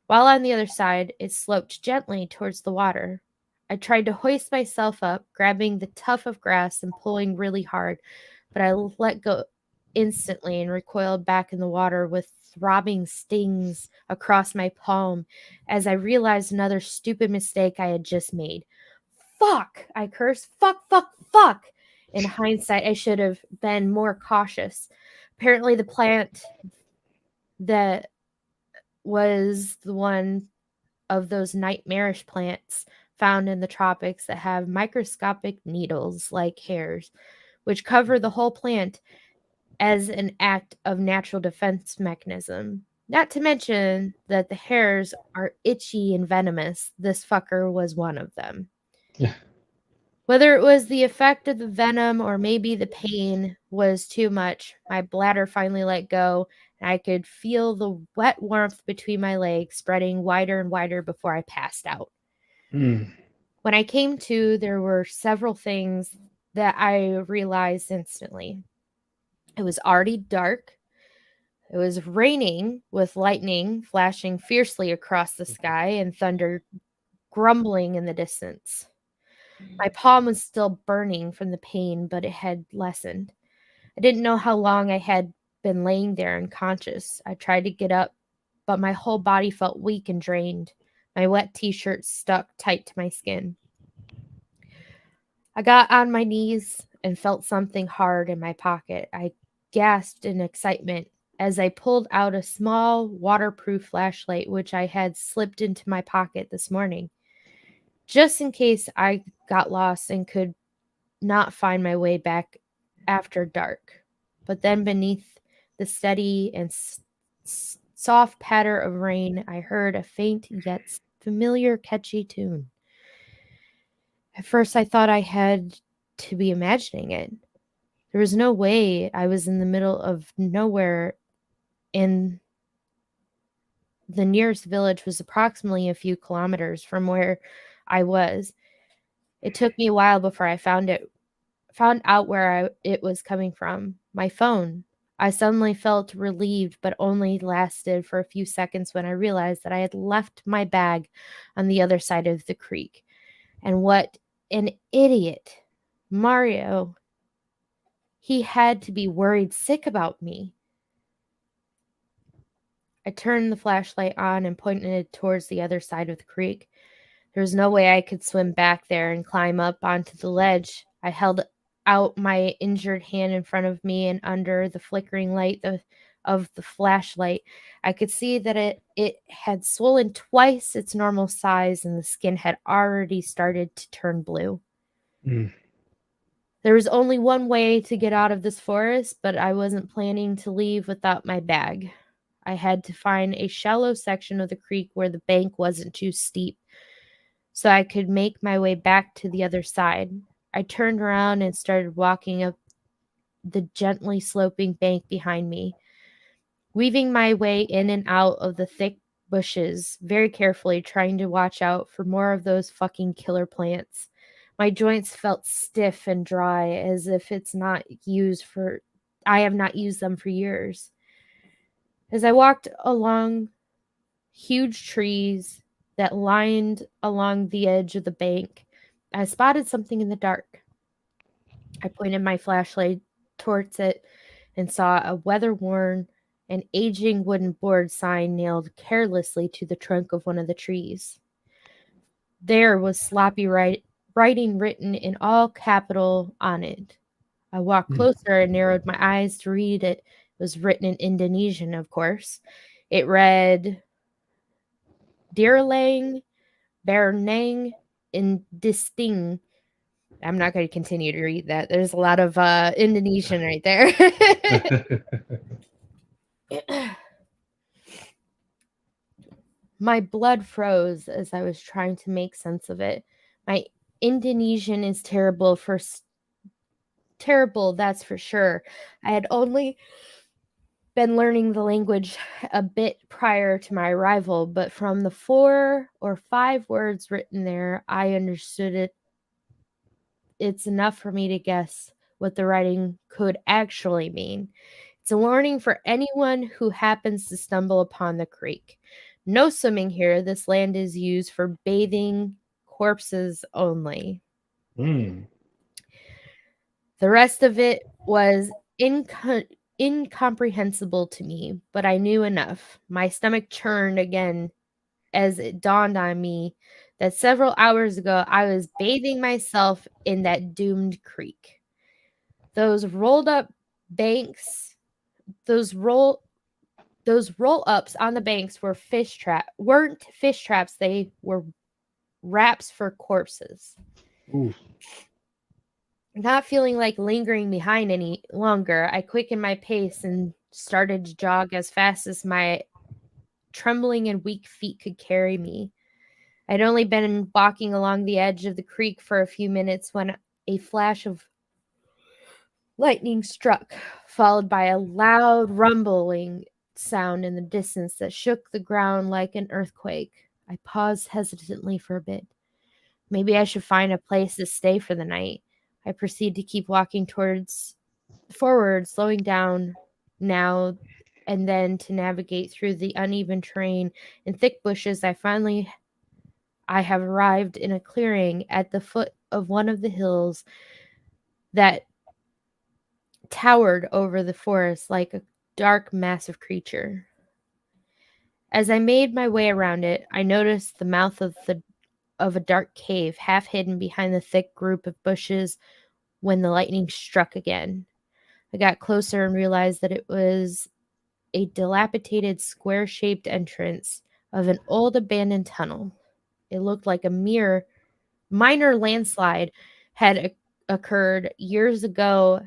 While on the other side, it sloped gently towards the water. I tried to hoist myself up, grabbing the tuft of grass and pulling really hard, but I let go instantly and recoiled back in the water with throbbing stings across my palm as I realized another stupid mistake I had just made. Fuck! I cursed. Fuck, fuck, fuck! In hindsight, I should have been more cautious. Apparently, the plant that was the one of those nightmarish plants found in the tropics that have microscopic needles like hairs, which cover the whole plant as an act of natural defense mechanism. Not to mention that the hairs are itchy and venomous. This fucker was one of them. Yeah. Whether it was the effect of the venom or maybe the pain was too much, my bladder finally let go, and I could feel the wet warmth between my legs spreading wider and wider before I passed out. Mm. When I came to, there were several things that I realized instantly. It was already dark. It was raining with lightning flashing fiercely across the sky and thunder grumbling in the distance. My palm was still burning from the pain, but it had lessened. I didn't know how long I had been laying there unconscious. I tried to get up, but my whole body felt weak and drained. My wet t shirt stuck tight to my skin. I got on my knees and felt something hard in my pocket. I gasped in excitement as I pulled out a small waterproof flashlight which I had slipped into my pocket this morning, just in case I got lost and could not find my way back after dark. But then, beneath the steady and soft patter of rain, I heard a faint yet familiar, catchy tune. At first, I thought I had to be imagining it. There was no way I was in the middle of nowhere, and the nearest village was approximately a few kilometers from where I was. It took me a while before I found out where it was coming from. My phone. I suddenly felt relieved, but only lasted for a few seconds when I realized that I had left my bag on the other side of the creek. And what an idiot. Mario. He had to be worried sick about me. I turned the flashlight on and pointed it towards the other side of the creek. There was no way I could swim back there and climb up onto the ledge. I held out my injured hand in front of me, and under the flickering light of the flashlight, I could see that it had swollen twice its normal size, and the skin had already started to turn blue. Mm. There was only one way to get out of this forest, but I wasn't planning to leave without my bag. I had to find a shallow section of the creek where the bank wasn't too steep, so I could make my way back to the other side. I turned around and started walking up the gently sloping bank behind me, weaving my way in and out of the thick bushes, very carefully, trying to watch out for more of those fucking killer plants. My joints felt stiff and dry, as if I have not used them for years. As I walked along huge trees that lined along the edge of the bank, I spotted something in the dark. I pointed my flashlight towards it and saw a weather-worn and aging wooden board sign nailed carelessly to the trunk of one of the trees. There was sloppy writing written in all capital on it. I walked Mm. closer and narrowed my eyes to read it. It was written in Indonesian, of course. It read, Dirlang Bernang in Disting. I'm not going to continue to read that. There's a lot of Indonesian right there. My blood froze as I was trying to make sense of it. My Indonesian is terrible, that's for sure. I had only been learning the language a bit prior to my arrival, but from the 4 or 5 words written there, I understood it. It's enough for me to guess what the writing could actually mean. It's a warning for anyone who happens to stumble upon the creek. No swimming here. This land is used for bathing corpses only. Mm. The rest of it was incomprehensible to me, but I knew enough. My stomach churned again as it dawned on me that several hours ago I was bathing myself in that doomed creek. Those rolled up banks, those roll ups on the banks weren't fish traps, they were wraps for corpses. Ooh. Not feeling like lingering behind any longer, I quickened my pace and started to jog as fast as my trembling and weak feet could carry me. I'd only been walking along the edge of the creek for a few minutes when a flash of lightning struck, followed by a loud rumbling sound in the distance that shook the ground like an earthquake. I paused hesitantly for a bit. Maybe I should find a place to stay for the night. I proceeded to keep walking forward, slowing down now and then to navigate through the uneven terrain and thick bushes. I have arrived in a clearing at the foot of one of the hills that towered over the forest like a dark, massive creature. As I made my way around it, I noticed the mouth of a dark cave, half hidden behind the thick group of bushes when the lightning struck again. I got closer and realized that it was a dilapidated square-shaped entrance of an old abandoned tunnel. It looked like a minor landslide had occurred years ago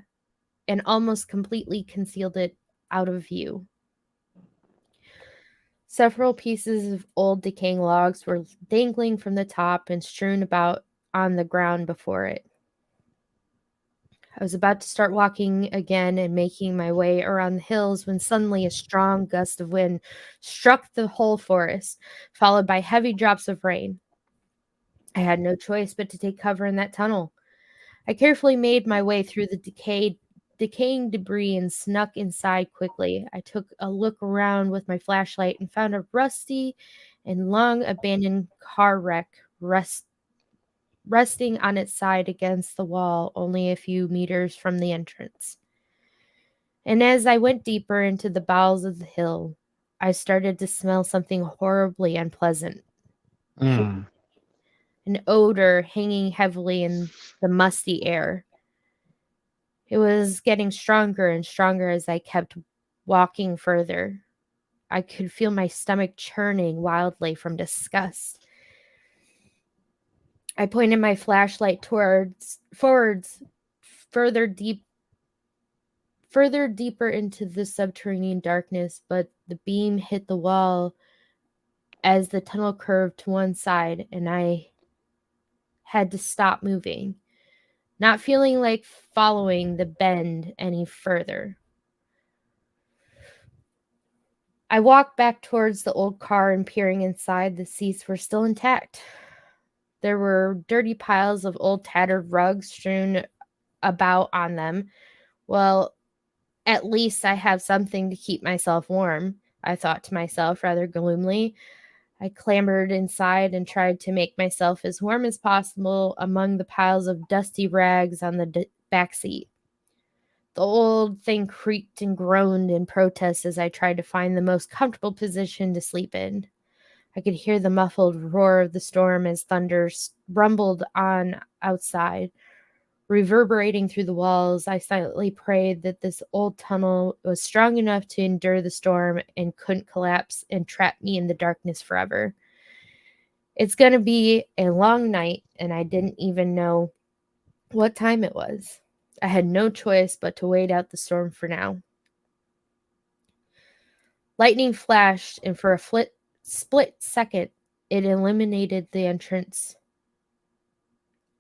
and almost completely concealed it out of view. Several pieces of old decaying logs were dangling from the top and strewn about on the ground before it. I was about to start walking again and making my way around the hills when suddenly a strong gust of wind struck the whole forest, followed by heavy drops of rain. I had no choice but to take cover in that tunnel. I carefully made my way through the decaying debris and snuck inside quickly. I took a look around with my flashlight and found a rusty and long abandoned car wreck resting on its side against the wall only a few meters from the entrance. And as I went deeper into the bowels of the hill, I started to smell something horribly unpleasant. Mm. An odor hanging heavily in the musty air. It was getting stronger and stronger as I kept walking further. I could feel my stomach churning wildly from disgust. I pointed my flashlight towards forwards, further deep further deeper into the subterranean darkness, but the beam hit the wall as the tunnel curved to one side and I had to stop moving, not feeling like following the bend any further. I walked back towards the old car and peering inside, the seats were still intact. There were dirty piles of old tattered rugs strewn about on them. Well, at least I have something to keep myself warm, I thought to myself rather gloomily. I clambered inside and tried to make myself as warm as possible among the piles of dusty rags on the back seat. The old thing creaked and groaned in protest as I tried to find the most comfortable position to sleep in. I could hear the muffled roar of the storm as thunder rumbled on outside, reverberating through the walls. I silently prayed that this old tunnel was strong enough to endure the storm and couldn't collapse and trap me in the darkness forever. It's going to be a long night, and I didn't even know what time it was. I had no choice but to wait out the storm for now. Lightning flashed, and for a split second, it illuminated the entrance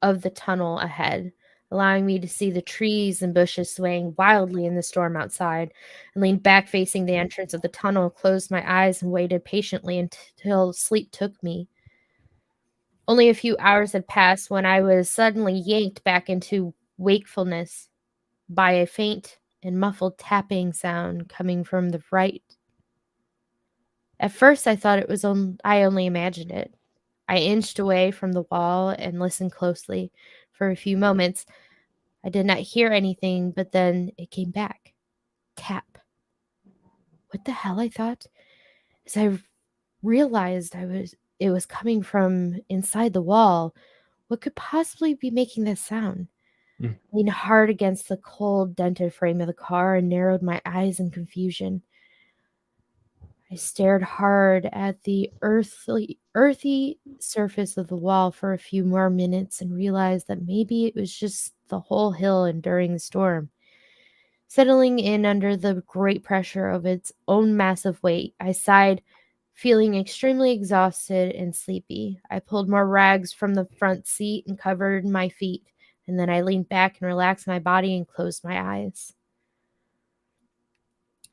of the tunnel ahead, allowing me to see the trees and bushes swaying wildly in the storm outside. I leaned back facing the entrance of the tunnel, closed my eyes, and waited patiently until sleep took me. Only a few hours had passed when I was suddenly yanked back into wakefulness by a faint and muffled tapping sound coming from the right. At first, I thought I only imagined it. I inched away from the wall and listened closely. For a few moments, I did not hear anything, but then it came back. Tap. What the hell, I thought, as I realized it was coming from inside the wall. What could possibly be making that sound? Mm. I leaned hard against the cold, dented frame of the car and narrowed my eyes in confusion. I stared hard at the earthy surface of the wall for a few more minutes and realized that maybe it was just the whole hill enduring the storm. Settling in under the great pressure of its own massive weight, I sighed, feeling extremely exhausted and sleepy. I pulled more rags from the front seat and covered my feet, and then I leaned back and relaxed my body and closed my eyes.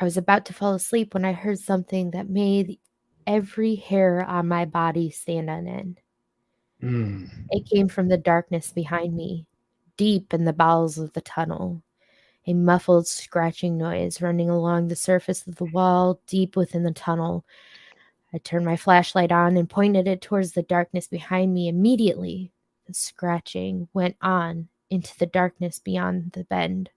I was about to fall asleep when I heard something that made every hair on my body stand on end. Mm. It came from the darkness behind me, deep in the bowels of the tunnel. A muffled scratching noise running along the surface of the wall deep within the tunnel. I turned my flashlight on and pointed it towards the darkness behind me. Immediately, the scratching went on into the darkness beyond the bend,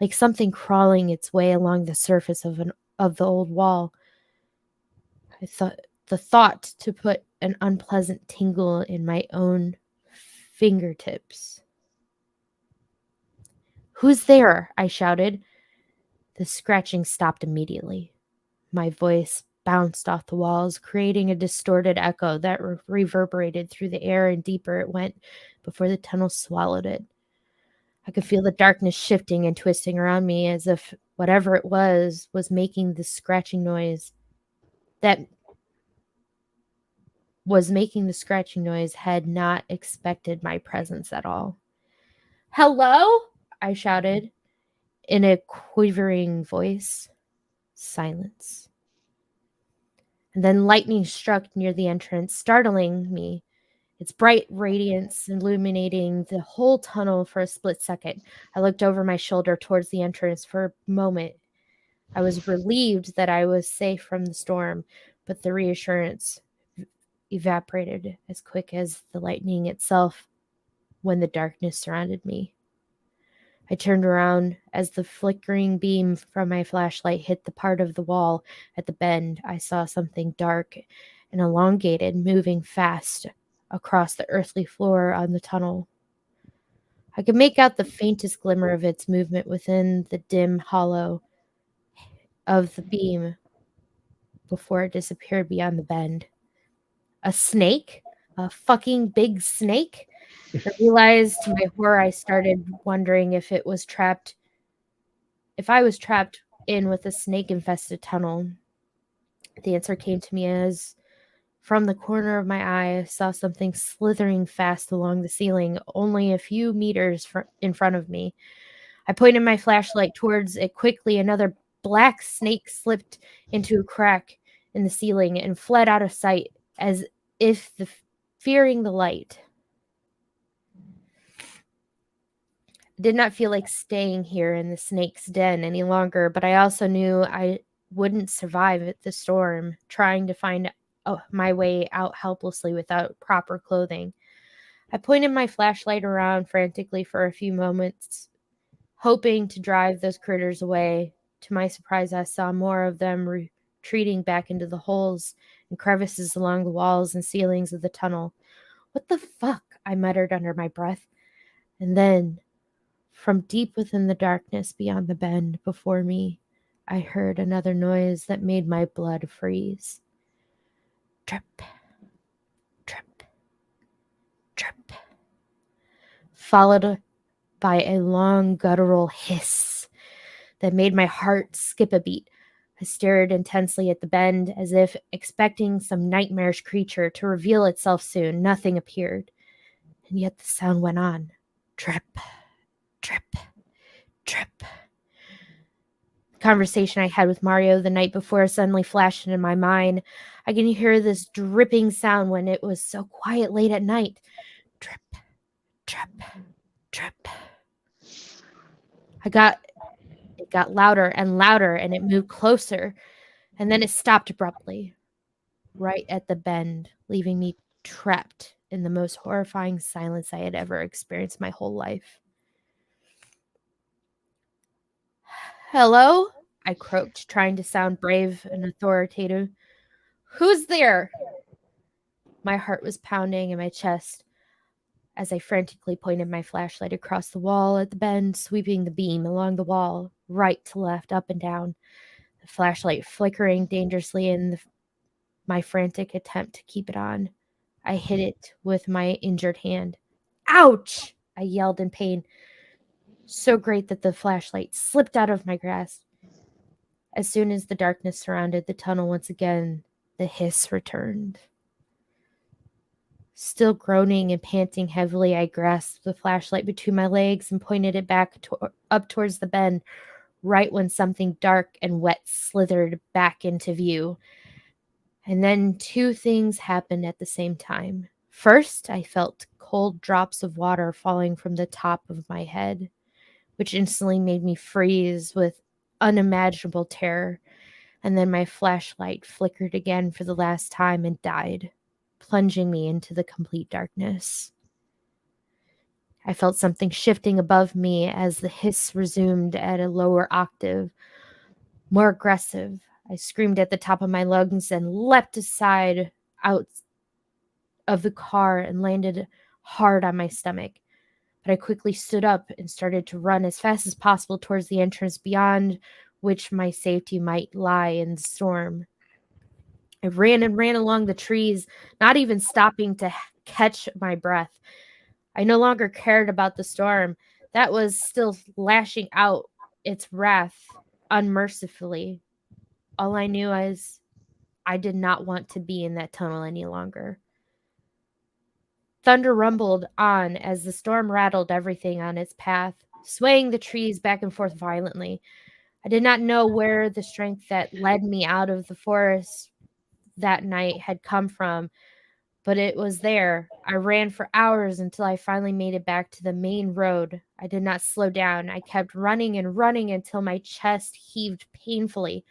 like something crawling its way along the surface of the old wall. I thought the thought to put an unpleasant tingle in my own fingertips. "Who's there?" I shouted. The scratching stopped immediately. My voice bounced off the walls, creating a distorted echo that reverberated through the air, and deeper it went before the tunnel swallowed it. I could feel the darkness shifting and twisting around me as if whatever it was making the scratching noise that was making the scratching noise had not expected my presence at all. "Hello?" I shouted in a quivering voice. Silence. And then lightning struck near the entrance, startling me. its bright radiance illuminating the whole tunnel for a split second. I looked over my shoulder towards the entrance for a moment. I was relieved that I was safe from the storm, but the reassurance evaporated as quick as the lightning itself when the darkness surrounded me. I turned around as the flickering beam from my flashlight hit the part of the wall at the bend. I saw something dark and elongated moving fast across the earthly floor on the tunnel. I could make out the faintest glimmer of its movement within the dim hollow of the beam before it disappeared beyond the bend. A snake? A fucking big snake? I realized to my horror I started wondering if I was trapped in with a snake-infested tunnel. The answer came to me as from the corner of my eye I saw something slithering fast along the ceiling, only a few meters in front of me. I pointed my flashlight towards it quickly. Another black snake slipped into a crack in the ceiling and fled out of sight as if fearing the light. I did not feel like staying here in the snake's den any longer, but I also knew I wouldn't survive the storm, trying to find my way out helplessly without proper clothing. I pointed my flashlight around frantically for a few moments, hoping to drive those critters away. To my surprise, I saw more of them retreating back into the holes and crevices along the walls and ceilings of the tunnel. What the fuck? I muttered under my breath. And then, from deep within the darkness beyond the bend before me, I heard another noise that made my blood freeze. Drip, drip, drip. Followed by a long guttural hiss that made my heart skip a beat. I stared intensely at the bend as if expecting some nightmarish creature to reveal itself soon. Nothing appeared. And yet the sound went on. Drip, drip, drip. The conversation I had with Mario the night before suddenly flashed into my mind. I can hear this dripping sound when it was so quiet late at night. Drip, drip, drip. It got louder and louder, and it moved closer, and then it stopped abruptly, right at the bend, leaving me trapped in the most horrifying silence I had ever experienced my whole life. Hello? I croaked, trying to sound brave and authoritative. Who's there? My heart was pounding in my chest as I frantically pointed my flashlight across the wall at the bend, sweeping the beam along the wall, right to left, up and down, the flashlight flickering dangerously in my frantic attempt to keep it on. I hit it with my injured hand. Ouch! I yelled in pain, so great that the flashlight slipped out of my grasp. As soon as the darkness surrounded the tunnel once again, the hiss returned. Still groaning and panting heavily, I grasped the flashlight between my legs and pointed it back up towards the bend, right when something dark and wet slithered back into view. And then two things happened at the same time. First, I felt cold drops of water falling from the top of my head, which instantly made me freeze with unimaginable terror. And then my flashlight flickered again for the last time and died, plunging me into the complete darkness. I felt something shifting above me as the hiss resumed at a lower octave, more aggressive. I screamed at the top of my lungs and leapt aside out of the car and landed hard on my stomach. But I quickly stood up and started to run as fast as possible towards the entrance beyond which my safety might lie in the storm. I ran and ran along the trees, not even stopping to catch my breath. I no longer cared about the storm. That was still lashing out its wrath unmercifully. All I knew is I did not want to be in that tunnel any longer. Thunder rumbled on as the storm rattled everything on its path, swaying the trees back and forth violently. I did not know where the strength that led me out of the forest that night had come from, but it was there. I ran for hours until I finally made it back to the main road. I did not slow down. I kept running and running until my chest heaved painfully.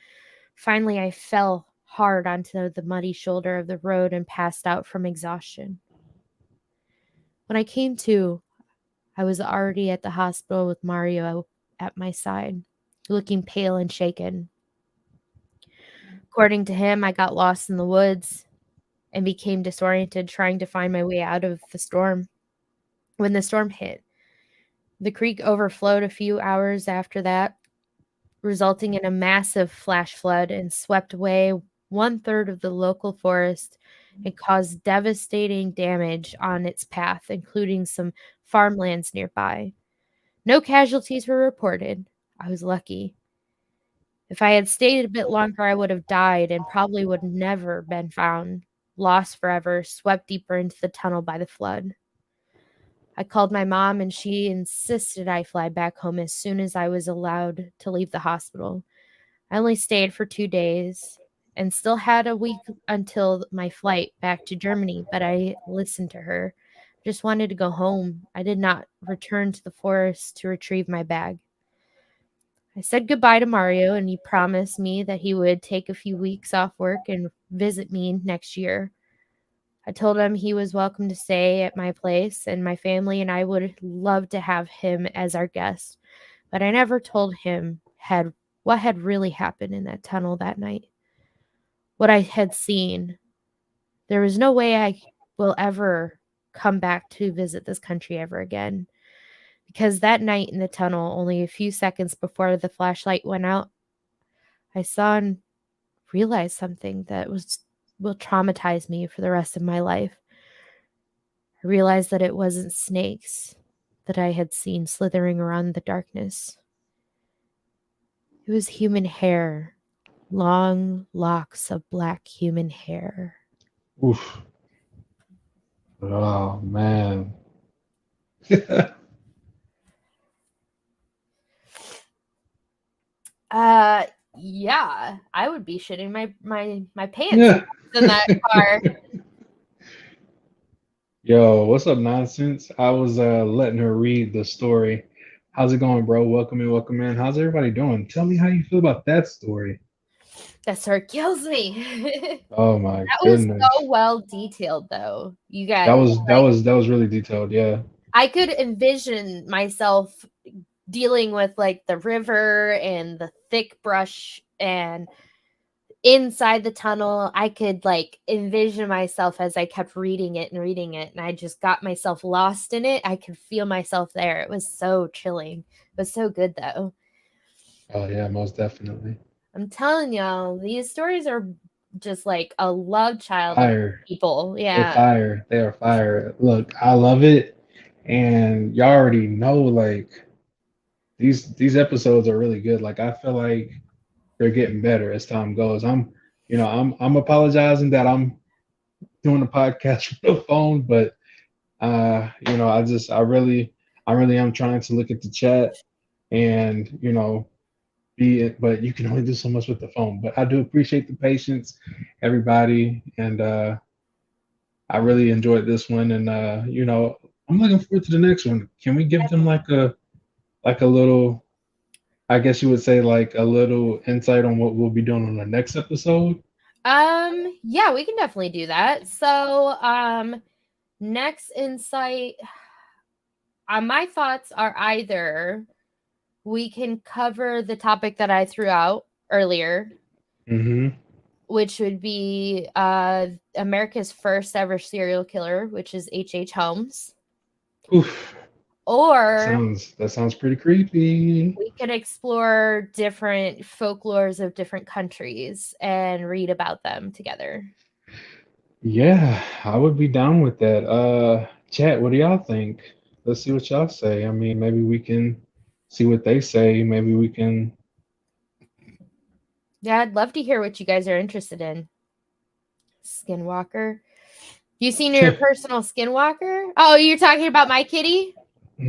Finally, I fell hard onto the muddy shoulder of the road and passed out from exhaustion. When I came to, I was already at the hospital with Mario at my side, looking pale and shaken. According to him, I got lost in the woods and became disoriented trying to find my way out of the storm. When the storm hit, the creek overflowed a few hours after that, resulting in a massive flash flood and swept away 1/3 of the local forest and caused devastating damage on its path, including some farmlands nearby. No casualties were reported. I was lucky. If I had stayed a bit longer, I would have died and probably would have never been found, lost forever, swept deeper into the tunnel by the flood. I called my mom and she insisted I fly back home as soon as I was allowed to leave the hospital. I only stayed for 2 days and still had a week until my flight back to Germany, but I listened to her. I just wanted to go home. I did not return to the forest to retrieve my bag. I said goodbye to Mario, and he promised me that he would take a few weeks off work and visit me next year. I told him he was welcome to stay at my place, and my family and I would love to have him as our guest. But I never told him what had really happened in that tunnel that night. What I had seen. There was no way I will ever come back to visit this country ever again. Because that night in the tunnel, only a few seconds before the flashlight went out, I saw and realized something that will traumatize me for the rest of my life. I realized that it wasn't snakes that I had seen slithering around the darkness. It was human hair, long locks of black human hair. Oof. Oh man. Yeah, I would be shitting my pants Yeah. in that car. Yo, what's up, nonsense? I was letting her read the story. How's it going, bro? Welcome in, welcome in. How's everybody doing? Tell me how you feel about that story. That sort kills me. Oh my That was so goodness. well detailed, though. You That guys, was that like, was that was really detailed, yeah. I could envision myself dealing with like the river and the thick brush and inside the tunnel. I could like envision myself as I kept reading it, and I just got myself lost in it. I could feel myself there. It was so chilling. It was so good, though. Oh yeah, most definitely. I'm telling y'all, these stories are just like a love child of Fire. people. They Yeah. fire. They are fire. Look, I love it. And y'all already know like these episodes are really good. Like I feel like they're getting better as time goes. I'm apologizing that I'm doing the podcast from the phone, but I really am trying to look at the chat and be it, but you can only do so much with the phone. But I do appreciate the patience, everybody, and I really enjoyed this one, and I'm looking forward to the next one. Can we give them like a little, I guess you would say like a little insight on what we'll be doing on the next episode? Yeah, we can definitely do that. So, next insight, my thoughts are either we can cover the topic that I threw out earlier, Mm-hmm. which would be America's first ever serial killer, which is H.H. Holmes. Oof. Or That sounds pretty creepy. we could explore different folklores of different countries and read about them together. Yeah, I would be down with that. Chat, what do y'all think? Let's see what y'all say. I mean, maybe we can see what they say. Maybe we can. Yeah, I'd love to hear what you guys are interested in. Skinwalker. You seen your personal skinwalker? Oh, you're talking about my kitty?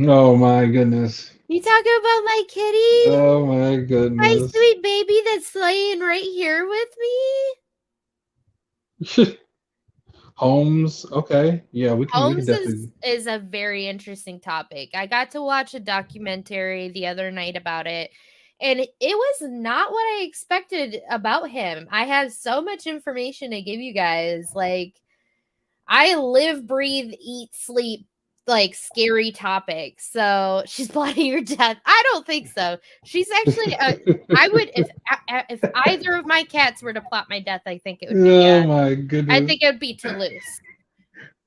Oh my goodness. You talking about my kitty? Oh my My goodness. sweet baby that's laying right here with me? Holmes. Okay. Yeah, we can Holmes definitely. is a very interesting topic. I got to watch a documentary the other night about it, and it was not what I expected about him. I have so much information to give you guys. Like, I live, breathe, eat, sleep like scary topics. So she's plotting your death. I don't think so. She's actually I would if either of my cats were to plot my death, I think it would be Oh my I goodness. think it would be Toulouse.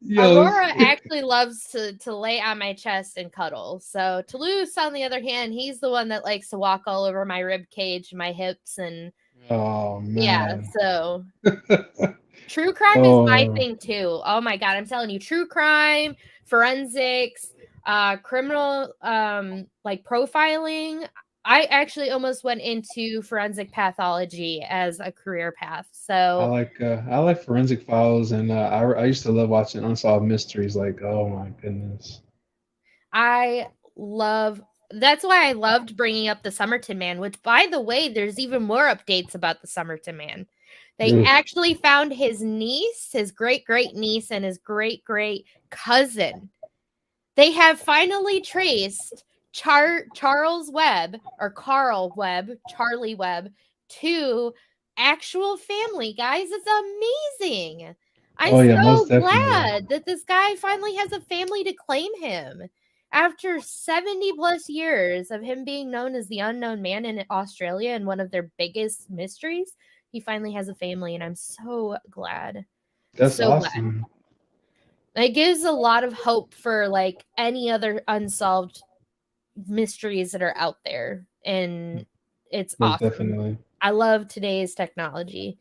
Yo, Aurora actually loves to lay on my chest and cuddle. So Toulouse, on the other hand, he's the one that likes to walk all over my rib cage, my hips, and oh yeah. man. So true crime is my Oh, thing too. Oh my god, I'm telling you, true crime, forensics, criminal, like profiling. I actually almost went into forensic pathology as a career path. So I like forensic files, and I used to love watching unsolved mysteries. Like, oh my goodness. I love that's why I loved bringing up the Somerton Man, which, by the way, there's even more updates about the Somerton Man. They Ugh. actually found his niece, his great great niece, and his great great cousin. They have finally traced Charles Webb, or Carl Webb, Charlie Webb, to actual family, guys. It's amazing. I'm Oh yeah, most so definitely. glad that this guy finally has a family to claim him. After 70 plus years of him being known as the unknown man in Australia and one of their biggest mysteries, he finally has a family, and I'm so glad. That's So glad. awesome. It gives a lot of hope for like any other unsolved mysteries that are out there, and it's Most awesome. definitely. I love today's technology.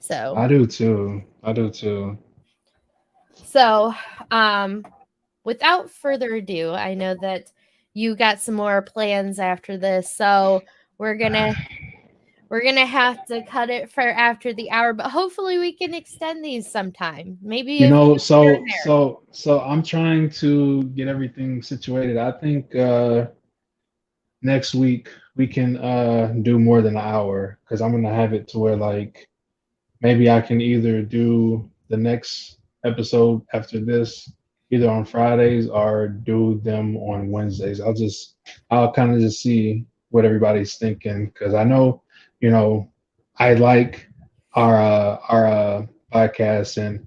So, I do too. I do too. so without further ado, I know that you got some more plans after this. So, we're going to we're going to have to cut it for after the hour, but hopefully we can extend these sometime. Maybe You a know, few here and there. so I'm trying to get everything situated. I think next week we can do more than an hour because I'm gonna have it to where like maybe I can either do the next episode after this either on Fridays or do them on Wednesdays. I'll kind of just see what everybody's thinking because I know, you know, I like our podcast and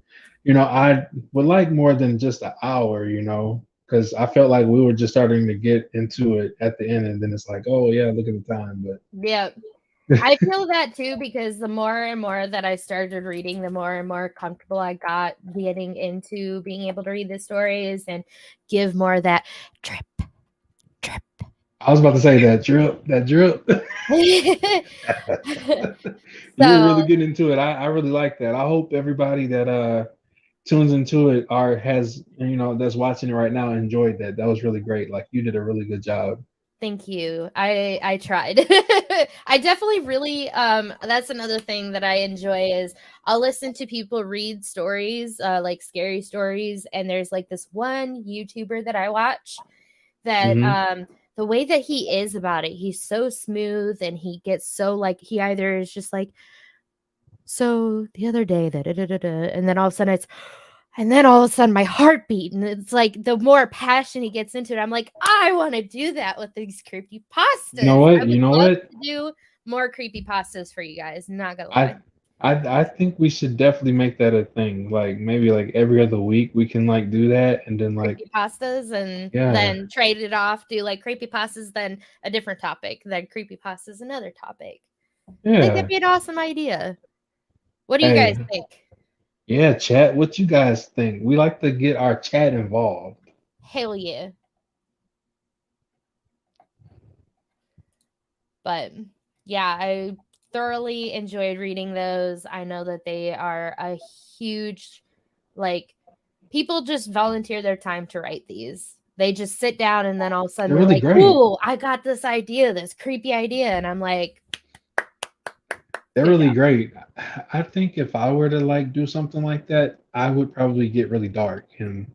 I would like more than just an hour, because I felt like we were just starting to get into it at the end and then it's like, oh yeah, look at the time, Yeah. but I feel that too because the more and more that I started reading, the more and more comfortable I got getting into being able to read the stories and give more of that drip, drip. I was about to say that drip. You were So really getting into it. I really like that. I hope everybody that tunes into it or has that's watching it right now enjoyed that. That was really great. Like you did a really good job. thank you. I tried. I definitely really that's another thing that I enjoy is I'll listen to people read stories, like scary stories, and there's like this one YouTuber that I watch that Hmm. the way that he is about it, he's so smooth and he gets so like he either is just like, so the other day that and then all of a sudden it's and then all of a sudden my heartbeat and it's like the more passion he gets into it, I'm like, I want to do that with these creepy You know pastas. what? I You would know love what? to do more creepy pastas for you guys, not gonna lie. I I think we should definitely make that a thing. Like maybe like every other week we can like do that and then like Creepy pastas and yeah. then trade it off, do like creepy pastas, then a different topic, then creepy pastas, another topic. I think that'd Yeah. be an awesome idea. What do you guys Hey, think? yeah, chat. What you guys think? We like to get our chat involved. Hell yeah. But yeah, I thoroughly enjoyed reading those. I know that they are a huge, like, people just volunteer their time to write these. They just sit down and then all of a sudden They're they're really like, great. ooh, I got this idea, this creepy idea. And I'm like, They're good really job. great. I think if I were to like do something like that, I would probably get really dark and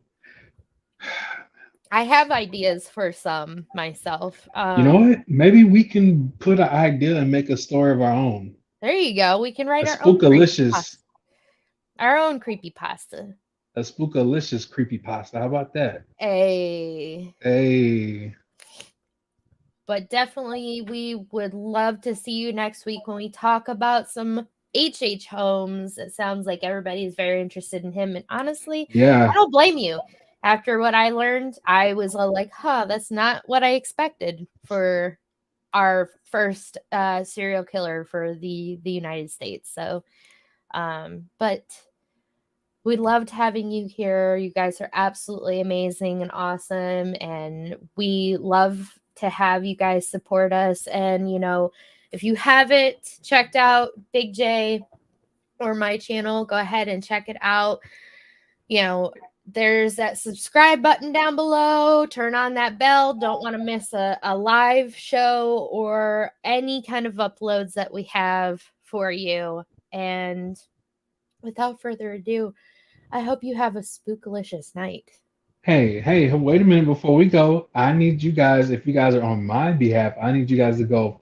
I have ideas for some myself. you know what? Maybe we can put an idea and make a story of our own. There you go. We can A write our own creepy spookalicious. pasta. Our own creepy pasta. a spookalicious creepypasta. How about that? A Hey, but definitely we would love to see you next week when we talk about some H Holmes. It sounds like everybody's very interested in him. And honestly, I yeah, don't blame you. After what I learned, I was all like, huh, that's not what I expected for our first serial killer for the United States. So, but we loved having you here. You guys are absolutely amazing and awesome. And we love to have you guys support us. And, if you haven't checked out Big J or my channel, go ahead and check it out. There's that subscribe button down below. Turn on that bell. Don't want to miss a live show or any kind of uploads that we have for you. And without further ado, I hope you have a spookalicious night. hey, wait a minute before we go. I need you guys, if you guys are on my behalf, I need you guys to go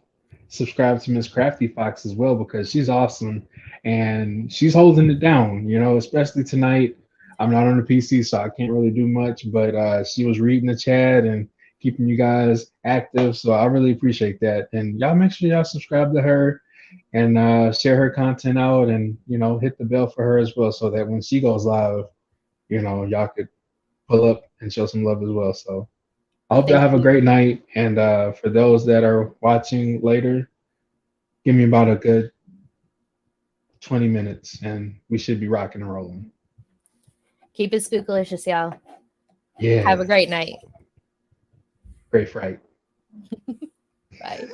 subscribe to Miss Crafty Fox as well because she's awesome and she's holding it down, especially tonight. I'm not on the PC, so I can't really do much, but she was reading the chat and keeping you guys active. So I really appreciate that. And y'all make sure y'all subscribe to her and share her content out and, hit the bell for her as well so that when she goes live, y'all could pull up and show some love as well. So I hope y'all Thank have a you. great night. And for those that are watching later, give me about a good 20 minutes and we should be rocking and rolling. Keep it spookalicious, y'all. Have Yeah, a great night. great fright. Bye.